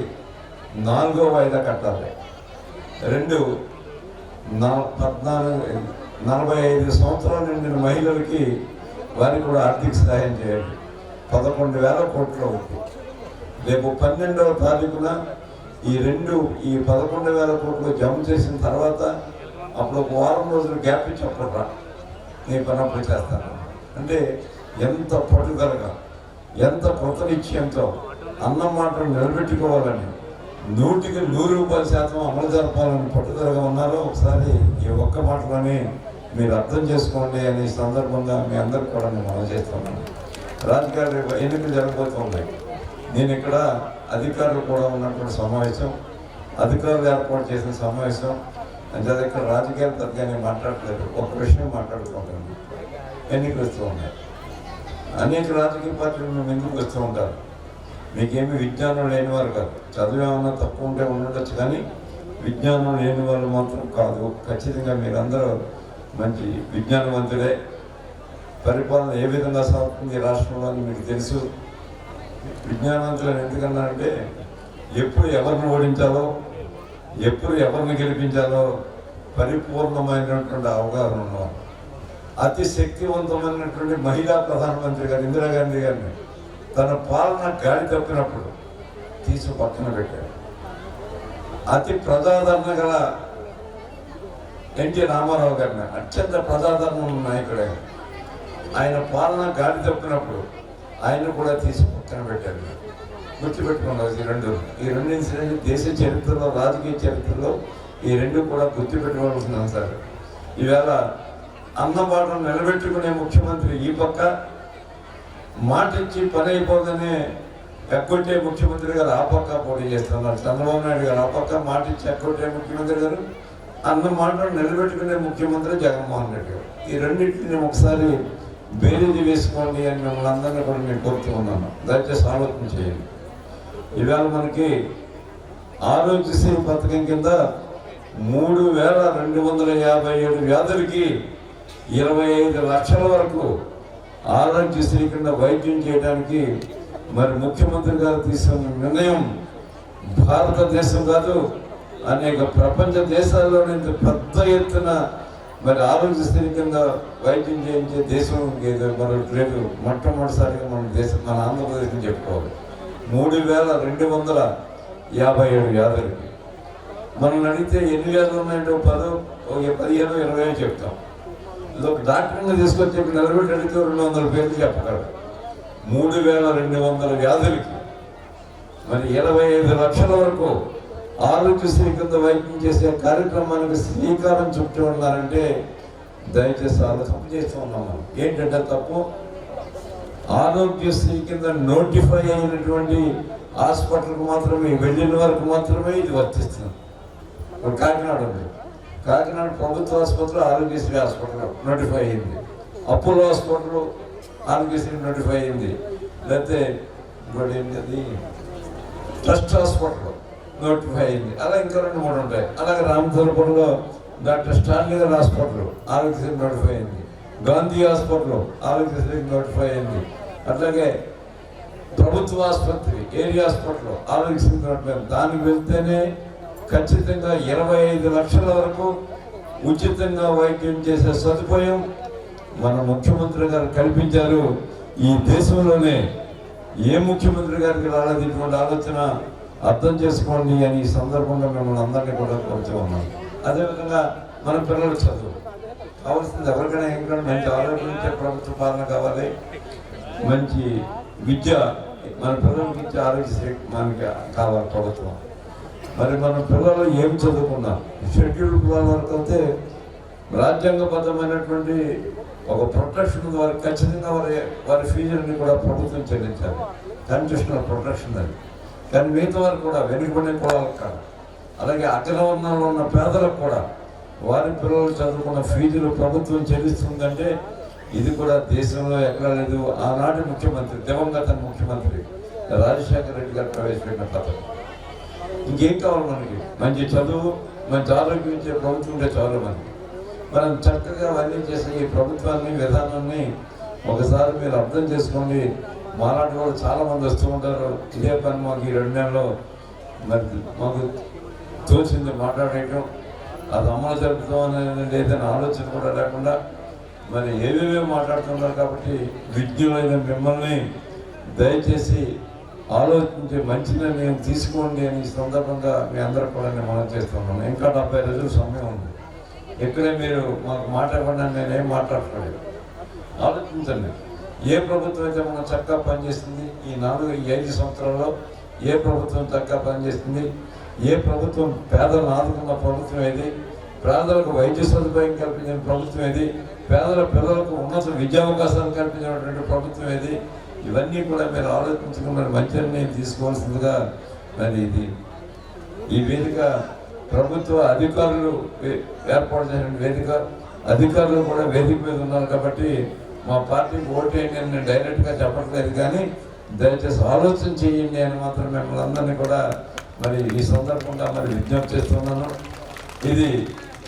4వ వాయిదా కట్టాలి. 2, 45 సంవత్సరాలు నిండిన మహిళలకి వారికి కూడా ఆర్థిక సహాయం చేయాలి. 11,000 కోట్లు అవుతుంది. రేపు 12వ తారీఖున ఈ 11,000 కోట్లు జమ చేసిన తర్వాత అప్పుడు 1 వారం రోజులు గ్యాప్ ఇచ్చి అప్పుడు నీ పని అప్పుడు చేస్తాను అంటే ఎంత పట్టుదలగా, ఎంత కృతనిశ్చయంతో అన్నం మాటలు నిలబెట్టుకోవాలని 100కి 100% అమలు జరపాలని పట్టుదలగా ఉన్నారో ఒకసారి ఈ ఒక్క మాటలోనే మీరు అర్థం చేసుకోండి అని సందర్భంగా మీ అందరికి కూడా నేను అమలు చేస్తున్నాను. రాజకీయ ఎన్నికలు జరగబోతున్నాయి. నేను ఇక్కడ అధికారులు కూడా ఉన్నటువంటి సమావేశం, అధికారులు ఏర్పాటు చేసిన సమావేశం. అంటే ఇక్కడ రాజకీయాలు తగ్గని మాట్లాడలేదు, ఒక విషయం మాట్లాడుకుంటాను. ఎన్నికలు వస్తూ ఉన్నాయి. అనేక రాజకీయ పార్టీలు మేము ఎందుకు వస్తూ ఉంటారు? మీకేమీ విజ్ఞానం లేనివారు కాదు. చదువు ఏమన్నా తక్కువ ఉంటే ఉండొచ్చు, కానీ విజ్ఞానం లేని వాళ్ళు మాత్రం కాదు. ఖచ్చితంగా మీరందరూ మంచి విజ్ఞానవంతుడే. పరిపాలన ఏ విధంగా సాగుతుంది రాష్ట్రంలో అని మీకు తెలుసు. విజ్ఞానవంతులను ఎందుకన్నా అంటే ఎప్పుడు ఎవరిని ఓడించాలో, ఎప్పుడు ఎవరిని గెలిపించాలో పరిపూర్ణమైనటువంటి అవగాహన ఉన్నవారు. అతి శక్తివంతమైనటువంటి మహిళా ప్రధానమంత్రి గారు ఇందిరాగాంధీ గారిని తన పాలన గాడి తప్పినప్పుడు తీసి పక్కన పెట్టారు. అతి ప్రజాదరణ గల ఎన్టీ రామారావు గారిని అత్యంత ప్రజాదరణ ఉన్న నాయకుడే. ఆయన పాలన గాడి తప్పినప్పుడు ఆయన కూడా తీసి పక్కన పెట్టారు. గుర్తుపెట్టుకున్నారు. ఈ రెండు ఇన్సిడెంట్ దేశ చరిత్రలో, రాజకీయ చరిత్రలో ఈ 2 కూడా గుర్తుపెట్టుకోవాల్సిన అంశాలు. ఈవేళ అన్నబాటను నిలబెట్టుకునే ముఖ్యమంత్రి ఈ పక్క, మాటిచ్చి పని అయిపోగానే ఎక్కొట్టే ముఖ్యమంత్రి గారు ఆ పక్క పోటీ చేస్తున్నారు. చంద్రబాబు నాయుడు గారు ఆ పక్క మాటిచ్చి ఎక్కొట్టే ముఖ్యమంత్రి గారు, అన్న మాటను నిలబెట్టుకునే ముఖ్యమంత్రి జగన్మోహన్ రెడ్డి గారు. ఈ రెండింటిని ఒకసారి బేరీజు వేసుకోండి అని మిమ్మల్ని అందరినీ కూడా నేను కోరుతూ ఉన్నాను. దయచేసి ఆలోచన చేయండి. ఇవాళ మనకి ఆరోగ్యశ్రీ పథకం కింద 3,257 వ్యాధులకి 25 లక్షల వరకు ఆరోగ్యశ్రీ కింద వైద్యం చేయడానికి మరి ముఖ్యమంత్రి గారు తీసుకున్న నిర్ణయం భారతదేశం కాదు, అనేక ప్రపంచ దేశాల్లో నుంచి పెద్ద ఎత్తున మరి ఆరోగ్యశ్రీ కింద వైద్యం చేయించే దేశం మరొకటి లేదు. మొట్టమొదటిసారిగా మన దేశం, మన ఆంధ్రప్రదేశ్ని చెప్పుకోవాలి. 3,257 వ్యాధులకి. మనం అడిగితే ఎన్ని వ్యాధులు ఉన్నాయంటే 10, 15, 20 చెప్తాం. ఇది ఒక డాక్టర్ని తీసుకొచ్చి నిలబెట్టి అడిగితే 200 పేర్లు చెప్పగలరు. 3,200 వ్యాధులకి మరి 25 లక్షల వరకు ఆరోగ్యశ్రీ కింద వైద్యం చేసే కార్యక్రమానికి శ్రీకారం చుట్టూ ఉన్నారంటే దయచేసి ఆలోచన చేస్తూ ఉన్నాము. ఏంటంటే తప్పు, ఆరోగ్యశ్రీ కింద నోటిఫై అయినటువంటి హాస్పిటల్కి మాత్రమే, వెళ్ళిన వరకు మాత్రమే ఇది వర్తిస్తుంది. ఇప్పుడు కాకినాడ ఉంది, కాకినాడ ప్రభుత్వ ఆసుపత్రి ఆరోగ్యశ్రీ హాస్పిటల్ నోటిఫై అయింది, అపోలో హాస్పిటల్ ఆరోగ్యశ్రీ నోటిఫై అయింది, లేకపోతే ఇంకోటి ఏంటి ట్రస్ట్ హాస్పిటల్ నోటిఫై అయింది. అలా ఇంకా 2, 3 ఉంటాయి. అలాగే రామచంద్రపురంలో డాక్టర్ స్టాన్లీ గారి హాస్పిటల్ ఆరోగ్యశ్రీ నోటిఫై అయింది, గాంధీ హాస్పిటల్ ఆరోగ్యశ్రీ నోటిఫై అయింది. అట్లాగే ప్రభుత్వ ఆసుపత్రి ఏరియా హాస్పిటల్ ఆరోగ్యశ్రీ నోటిఫై అయింది. దానికి వెళ్తేనే ఖచ్చితంగా 25 లక్షల వరకు ఉచితంగా వైద్యం చేసే సదుపాయం మన ముఖ్యమంత్రి గారు కల్పించారు. ఈ దేశంలోనే ఏ ముఖ్యమంత్రి గారికి రాలేదు ఇటువంటి ఆలోచన, అర్థం చేసుకోండి అని ఈ సందర్భంగా మిమ్మల్ని అందరినీ కూడా కోరుతూ ఉన్నాం. అదేవిధంగా మన పిల్లల చదువు కావాల్సింది ఎవరికైనా ఇంకా మంచి ఆరోగ్యించే ప్రభుత్వ పాలన కావాలి, మంచి విద్య మన పిల్లలకి ఇచ్చే ఆరోగ్యశ్రీ మనకి కావాలి ప్రభుత్వం. మరి మన పిల్లలు ఏం చదువుకున్నారు? షెడ్యూల్డ్ కులాల వరకు అయితే రాజ్యాంగబద్ధమైనటువంటి ఒక ప్రొటెక్షన్ ద్వారా ఖచ్చితంగా వారి ఫీజులని కూడా ప్రభుత్వం చెల్లించాలి. కాన్స్టిట్యూషనల్ ప్రొటెక్షన్ అది. కానీ మిగతా వారు కూడా వెనుకబడిన కులాలకు కాదు, అలాగే అగ్రవర్ణంలో ఉన్న పేదలకు కూడా వారి పిల్లలు చదువుకున్న ఫీజులు ప్రభుత్వం చెల్లిస్తుందంటే ఇది కూడా దేశంలో ఎక్కడా లేదు. ఆనాటి ముఖ్యమంత్రి, దివంగత ముఖ్యమంత్రి రాజశేఖర రెడ్డి గారు ప్రవేశపెట్టిన పథకం. ఇంకేం కావాలి మనకి? మంచి చదువు, మంచి ఆరోగ్యం ఇచ్చే ప్రభుత్వం ఉంటే చాలు మనకి. మనం చక్కగా అవన్నీ చేసే ఈ ప్రభుత్వాన్ని, విధానాన్ని ఒకసారి మీరు అర్థం చేసుకోండి. మాలాంటి వాళ్ళు చాలామంది వస్తూ ఉంటారు. ఇదే పని మాకు ఈ 2 నెలల్లో మరి మాకు తోచింది మాట్లాడేయటం, అది అమలు జరుపుతాం అనేది ఏదైనా ఆలోచన కూడా లేకుండా మరి ఏవేవో మాట్లాడుతున్నారు. కాబట్టి విజ్ఞులైన మిమ్మల్ని దయచేసి ఆలోచించి మంచి నిర్ణయం తీసుకోండి అని ఈ సందర్భంగా మీ అందరూ కూడా నేను మనం చేస్తున్నాను. ఇంకా 70 రోజులు సమయం ఉంది. ఇక్కడే మీరు మాకు మాట్లాడకుండా నేనేం మాట్లాడలేదు. ఆలోచించండి. ఏ ప్రభుత్వం అయితే మనం చక్కగా పనిచేస్తుంది ఈ 5 సంవత్సరాల్లో? ఏ ప్రభుత్వం చక్కగా పనిచేస్తుంది? ఏ ప్రభుత్వం పేదలను ఆదుకున్న ప్రభుత్వం ఏది? పేదలకు వైద్య సదుపాయం కల్పించిన ప్రభుత్వం ఏది? పేదల పిల్లలకు ఉన్నత విద్యావకాశాలు కల్పించినటువంటి ప్రభుత్వం ఏది? ఇవన్నీ కూడా మీరు ఆలోచించుకున్న మంచి నిర్ణయం తీసుకోవాల్సిందిగా మరి ఈ వేదిక ప్రభుత్వ అధికారులు ఏర్పాటు చేసిన వేదిక, అధికారులు కూడా వేదిక మీద ఉన్నారు. కాబట్టి మా పార్టీకి ఓటేయండి అని నేను డైరెక్ట్గా చెప్పట్లేదు, కానీ దయచేసి ఆలోచన చేయండి అని మాత్రం మిమ్మల్ని అందరినీ కూడా మరి ఈ సందర్భంగా మరి విజ్ఞప్తి చేస్తున్నాను. ఇది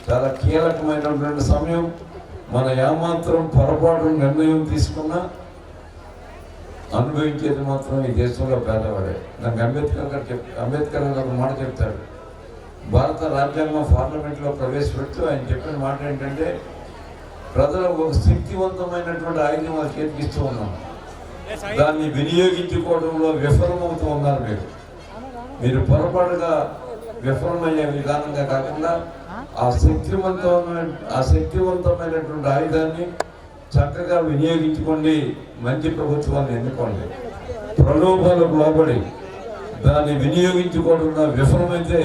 చాలా కీలకమైనటువంటి సమయం. మన ఏమాత్రం పొరపాటు నిర్ణయం తీసుకున్నా అనుభవించేది మాత్రం ఈ దేశంలో పేదవాడే. నాకు అంబేద్కర్ గారు ఒక మాట చెప్తాడు. భారత రాజ్యాంగం పార్లమెంట్లో ప్రవేశపెడుతూ ఆయన చెప్పిన మాట ఏంటంటే, ప్రజలకు ఒక శక్తివంతమైనటువంటి ఆయుధం వారి చేతికి ఇస్తూ ఉన్నాం, దాన్ని వినియోగించుకోవడంలో విఫలమవుతూ ఉన్నారు. మీరు పొరపాటుగా విఫలమయ్యే విధానంగా కాకుండా ఆ శక్తివంతమైనటువంటి ఆయుధాన్ని చక్కగా వినియోగించుకోండి. మంచి ప్రభుత్వాన్ని ఎన్నుకోండి. ప్రలోభాలకు లోబడి దాన్ని వినియోగించుకోవడంలో విఫలమైతే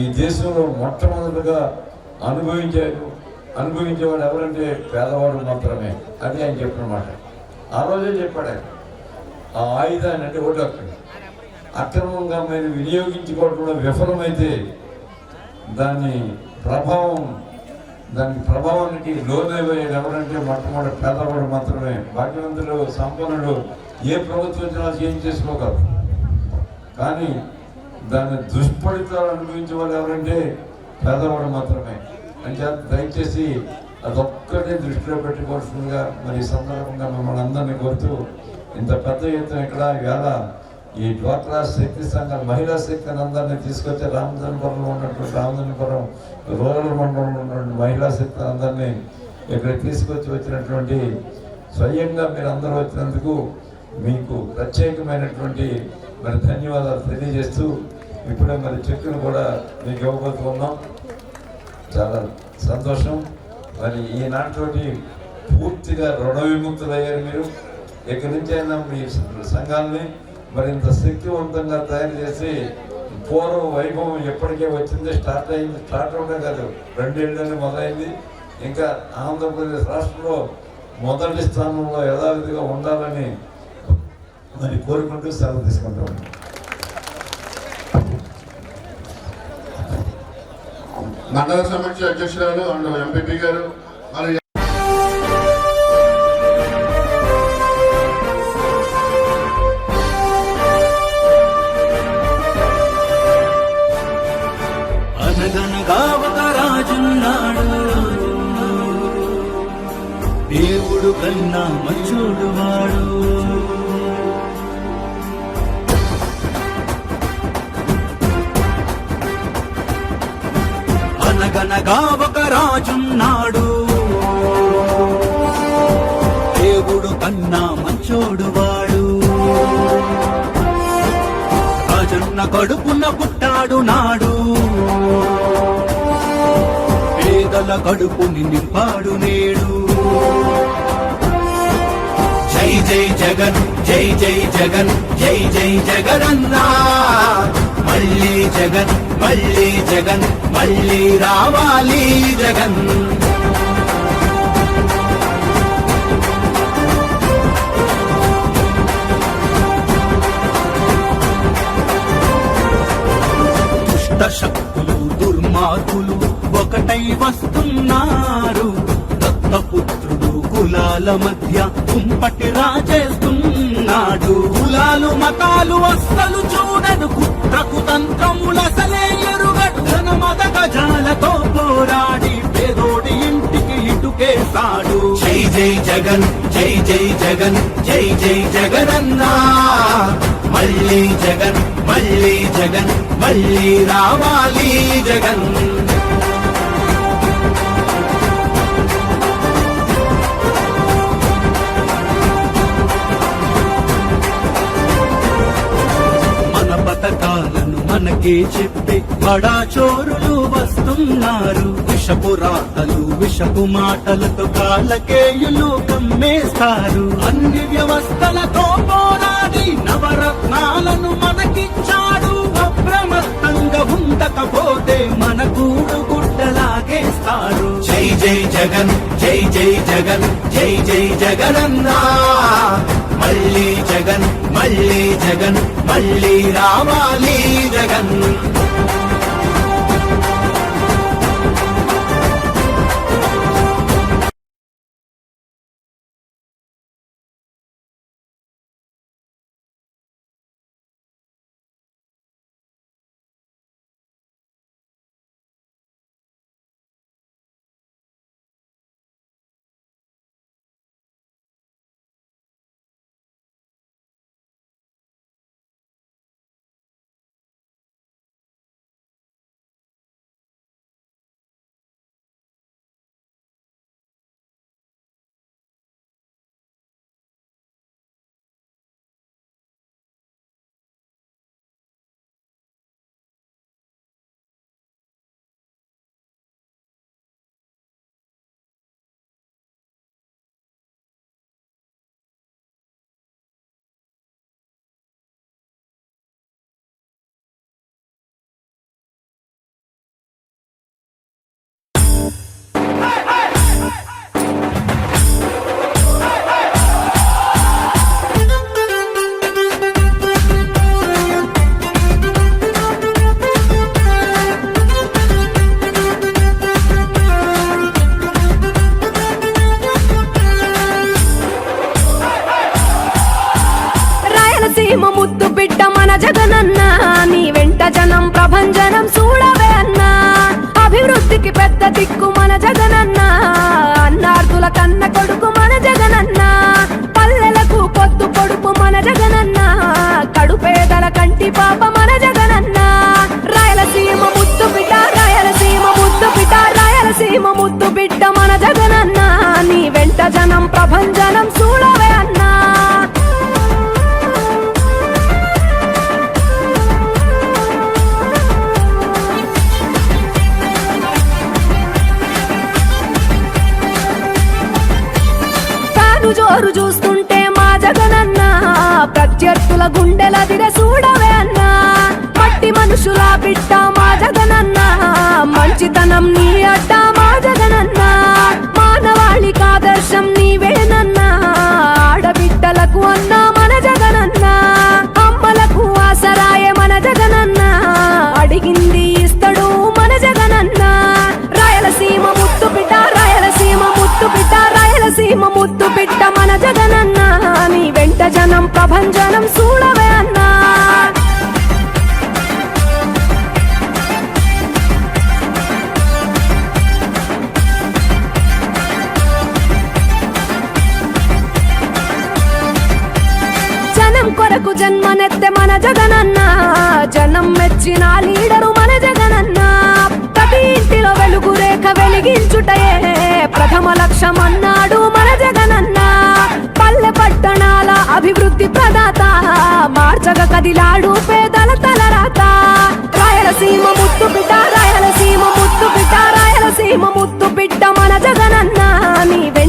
ఈ దేశంలో మొట్టమొదటిగా అనుభవించేవాడు ఎవరంటే పేదవాడు మాత్రమే. అది ఆయన చెప్పిన మాట. ఆ రోజే చెప్పాడు ఆయన. ఆ ఆయుధాన్ని అంటే ఓటు హక్కు అక్రమంగా మీరు వినియోగించుకోవడంలో విఫలమైతే దానికి ప్రభావానికి లోనయ్యేది ఎవరంటే మొట్టమొదటి పేదవాడు మాత్రమే. భాగ్యవంతులు, సంపన్నుడు ఏ ప్రభుత్వం ఏం చేసుకోగలరు, కానీ దాన్ని దుష్ఫలితాలు అనుభవించే వాళ్ళు ఎవరంటే పేదవాడు మాత్రమే. అంటే దయచేసి అదొక్కటే దృష్టిలో పెట్టుకోవాల్సిందిగా మరి ఈ సందర్భంగా మిమ్మల్ని అందరినీ కోరుతూ, ఇంత పెద్ద ఎత్తున ఇక్కడ ఇవాళ ఈ డ్వాక్రా శక్తి సంఘాలు, మహిళా శక్తిని అందరినీ తీసుకొచ్చి రామచంద్రపురంలో ఉన్నటువంటి రామచంద్రపురం రూరల్ మండలంలో ఉన్నటువంటి మహిళా శక్తిని అందరినీ ఇక్కడ వచ్చినటువంటి స్వయంగా మీరు అందరూ వచ్చినందుకు మీకు ప్రత్యేకమైనటువంటి మరి ధన్యవాదాలు తెలియజేస్తూ, ఇప్పుడే మరి చెక్కును కూడా మీకు ఇవ్వబోతున్నాం. చాలా సంతోషం. మరి ఈనాటితోటి పూర్తిగా రుణ విముక్తులయ్యారు మీరు. ఇక్కడి నుంచి అయినా మీ సంఘాన్ని మరింత శక్తివంతంగా తయారు చేసి పూర్వ వైభవం ఎప్పటికే వచ్చింది, స్టార్ట్ అవడం కాదు, 2 ఏళ్ళని మొదలైంది. ఇంకా ఆంధ్రప్రదేశ్ రాష్ట్రంలో మొదటి స్థానంలో యథావిధిగా ఉండాలని మరి కోరుకుంటూ సెలవు తీసుకుంటాం. మండల సమీక్ష అధ్యక్షురాలు అండ్ ఎంపీపీ గారు మరి అనగనగా ఒక రాజున్నాడు, దేవుడు కన్నా మంచోడు వాడు. అనగనగా ఒక రాజున్నాడు, కడుపున పుట్టాడు నాడు పేదల కడుపుని నింపాడు నేడు జై జై జగన్ జై జై జగన్ జై జై జగనన్నా మళ్ళీ జగన్ మళ్ళీ జగన్ మళ్ళీ రావాలి జగన్ శక్తులు దుర్మార్గులు ఒకటై వస్తున్నారు దత్తపుత్రుడు కులాల మధ్య కుంపటి రాజేస్తున్నాడు కులాలు మతాలు అస్సలు చూడడు కుట్రకు తంత్రములసలే ఎరుగడు ధనమద గజాలతో పోరాడి పేదోడి ఇంటికి ఇటుకేస్తాడు జై జై జగన్ జై జై జగన్ జై జై జగనన్నా మళ్ళీ జగన్ మళ్ళీ జగన్ మళ్ళీ రావాలి జగన్ మన పథకాలను మనకే చెప్పి బడా చోరులు వస్తున్నారు విషపు రాతలు విషపు మాటలతో కాలకేయులు కమ్మేస్తారు అన్ని వ్యవస్థలతో పోరాడి నవరత్నాలను మనకిచ్చాడు అప్రమత్తంగా ఉండకపోతే మన గూడు గుడ్డలాగేస్తారు జై జై జగన్ జై జై జగన్ జై జై జగనన్నా మళ్ళీ జగన్ మళ్ళీ జగన్ మళ్ళీ రావాలి జగన్ ముద్దు బిడ్డ మన జగనన్న నీ వెంట జనం ప్రభంజనం చూడవే అన్నా అభివృద్ధికి పెద్ద దిక్కు మన జగనన్న అన్నార్థుల కన్న కొడుకు మన జగనన్న పల్లెలకు పొద్దు పొడుపు మన జగనన్న కడుపేదల కంటి పాప మన జగనన్న రాయలసీమ ముద్దు బిడ్డ రాయలసీమ ముద్దు బిడ్డ రాయలసీమ ముద్దు బిడ్డ మన జగనన్న నీ వెంట జనం ప్రభంజనం చూడవే అన్నా జోరు చూస్తుంటే మా జగనన్న ప్రత్యర్థుల గుండెల దిర చూడవే అన్నా మట్టి మనుషుల బిడ్డ మా జగనన్న మంచితనం నీ అడ్డ మా జగనన్న మానవాళికి ఆదర్శం నీవేనన్నా ఆడబిడ్డలకు అన్నా మన జగనన్న అమ్మలకు ఆసరాయే మన జగనన్న అడిగింది ఇస్తడు మన జగనన్న రాయలసీమ ముద్దు బిడ్డ రాయలసీమ ముద్దు బిడ్డ రాయలసీమ ముద్దు బిడ్డ మన జగనన్న నీ వెంట జనం ప్రభంజనం చూడవే అన్నా జనం కొరకు జన్మనెత్తే మన జగనన్న జనం మెచ్చిన లీడరు మన జగనన్న ప్రతి ఇంటిలో వెలుగు రేఖ వెలిగించుటయే ప్రథమ లక్ష్యం అన్నాడు మన జగనన్న పల్లె పట్టణాల అభివృద్ధి ప్రదాత మార్చగ కదిలాడు పేదల తలరాత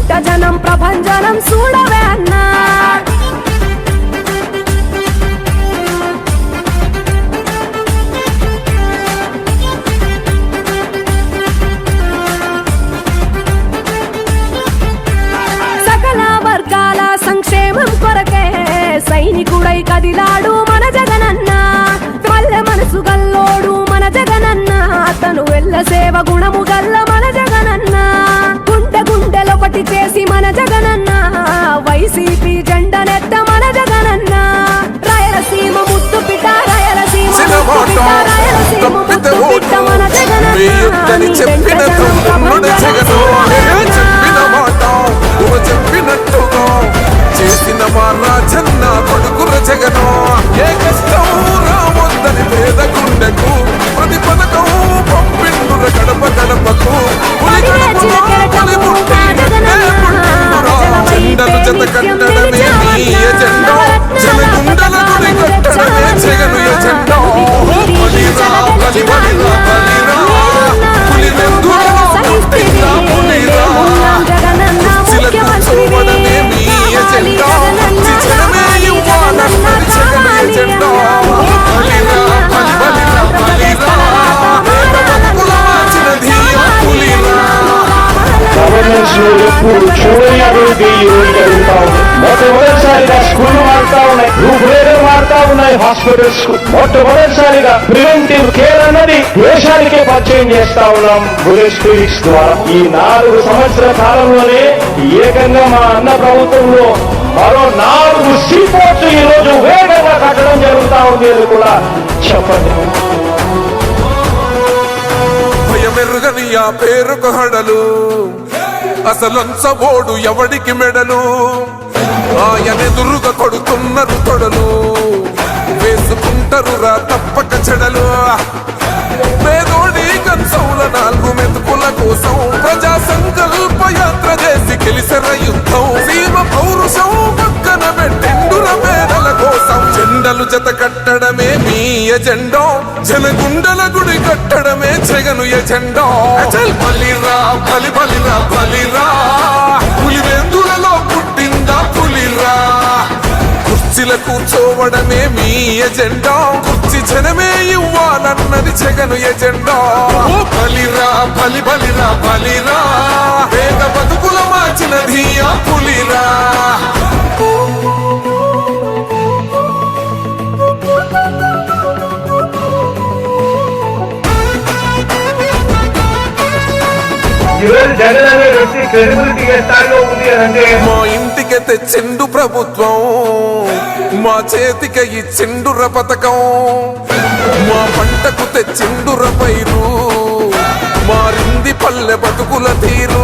వెంట జనం ప్రభంజనం చూడవే అన్నా సకల వర్గాల సంక్షేమం కొరకే సైనికుడై కదిలాడు మన జగనన్న పల్లె మనసు గల్లోడు మన జగనన్న అతను వెళ్ళ సేవ గుణము గల్ల మన జగనన్న గుండె గుండెలొకటి చేసి మన జగనన్న వైసీపీ జెండనెత్త మన జగనన్న రాయలసీమ ముద్దు బిడ్డ రాయలసీమ ముద్దు బిడ్డ రాయలసీమ ముద్దు బిడ్డ మన జగనన్న చెప్పినట్టుగా చేసిన మా రాజన్న కొడుకుల జగను ఏ కష్టం రావద్దని పేద గుండెకు ప్రతి పథకం పంపిండుర గడప గడపకు జెండలు జత కట్టడమే మీ ఎజెండా జనగుండల గుడి కట్టడమే జగను ఎజెండా బలిరా బలి బలిరా బలిరా పులి వెందులలో పుట్టిన పులిరా చూడమే మీ ఎజెండా జనమే ఇవ్వాలన్నది జగన్ ఎజెండా బలిరా బలి బలిరా బలిరా కులమాచినది పులిరా గవర్నెన్స్ లో ఎప్పుడు చూడని అభివృద్ధి ఈ రోజు జరుగుతా ఉంది. మొట్టమొదటిసారిగా స్కూల్ మారుతా ఉన్నాయి, రూపురేఖలు మారుతా ఉన్నాయి, హాస్పిటల్స్ మొట్టమొదటిసారిగా ప్రివెంటివ్ కేర్ అన్నది దేశానికే పరిచయం చేస్తా ఉన్నాం బుల్లెట్ క్లినిక్స్ ద్వారా. ఈ 4 సంవత్సరాల కాలంలోనే ఏకంగా మా అన్న ప్రభుత్వంలో మరో 4 సీపోర్ట్స్ ఈ రోజు వేగంగా కట్టడం జరుగుతా ఉంది అని కూడా చెప్పండి. భయమెరుగని ఆ పేరుకు హడలు అసలంచబోడు ఎవడికి మెడలు ఆయనెదురుగా కొడుతున్నారు తొడలు వేసుకుంటారు రా తప్పక చెడలు పేదోడి కంచౌల 4 మెతుకుల కోసం ప్రజా సంకల్ప యాత్ర చేసి గెలిసెర యుద్ధం సీమ పౌరుషం పక్కన పెట్టిండుర పేదల కోసం జెండలు జత కట్టడమే మీ ఎజెండా జనగుండల గుడి కట్టడమే జగను ఎజెండా బలిరా బలి బలిరా బలిరా పులివెందులలో పుట్టిందా పులిరా కుర్చీల కూర్చోవడమే మీ ఎజెండా కుర్చీ జనమే ఇవ్వాలన్నది జగను ఎజెండా బలిరా బలి బలిరా బలిరా పేద బతుకుల మార్చినది ఆ పులిరా జగన్ అనే వ్యక్తి క్రెడిబిలిటీ ఏ స్థాయిలో ఉంది అంటే మా ఇంటికి తెచ్చిండు ప్రభుత్వం మా చేతికి ఇచ్చిండుర పథకం మా పంటకు తెచ్చిండుర పైరు మారింది పల్లె బతుకుల తీరు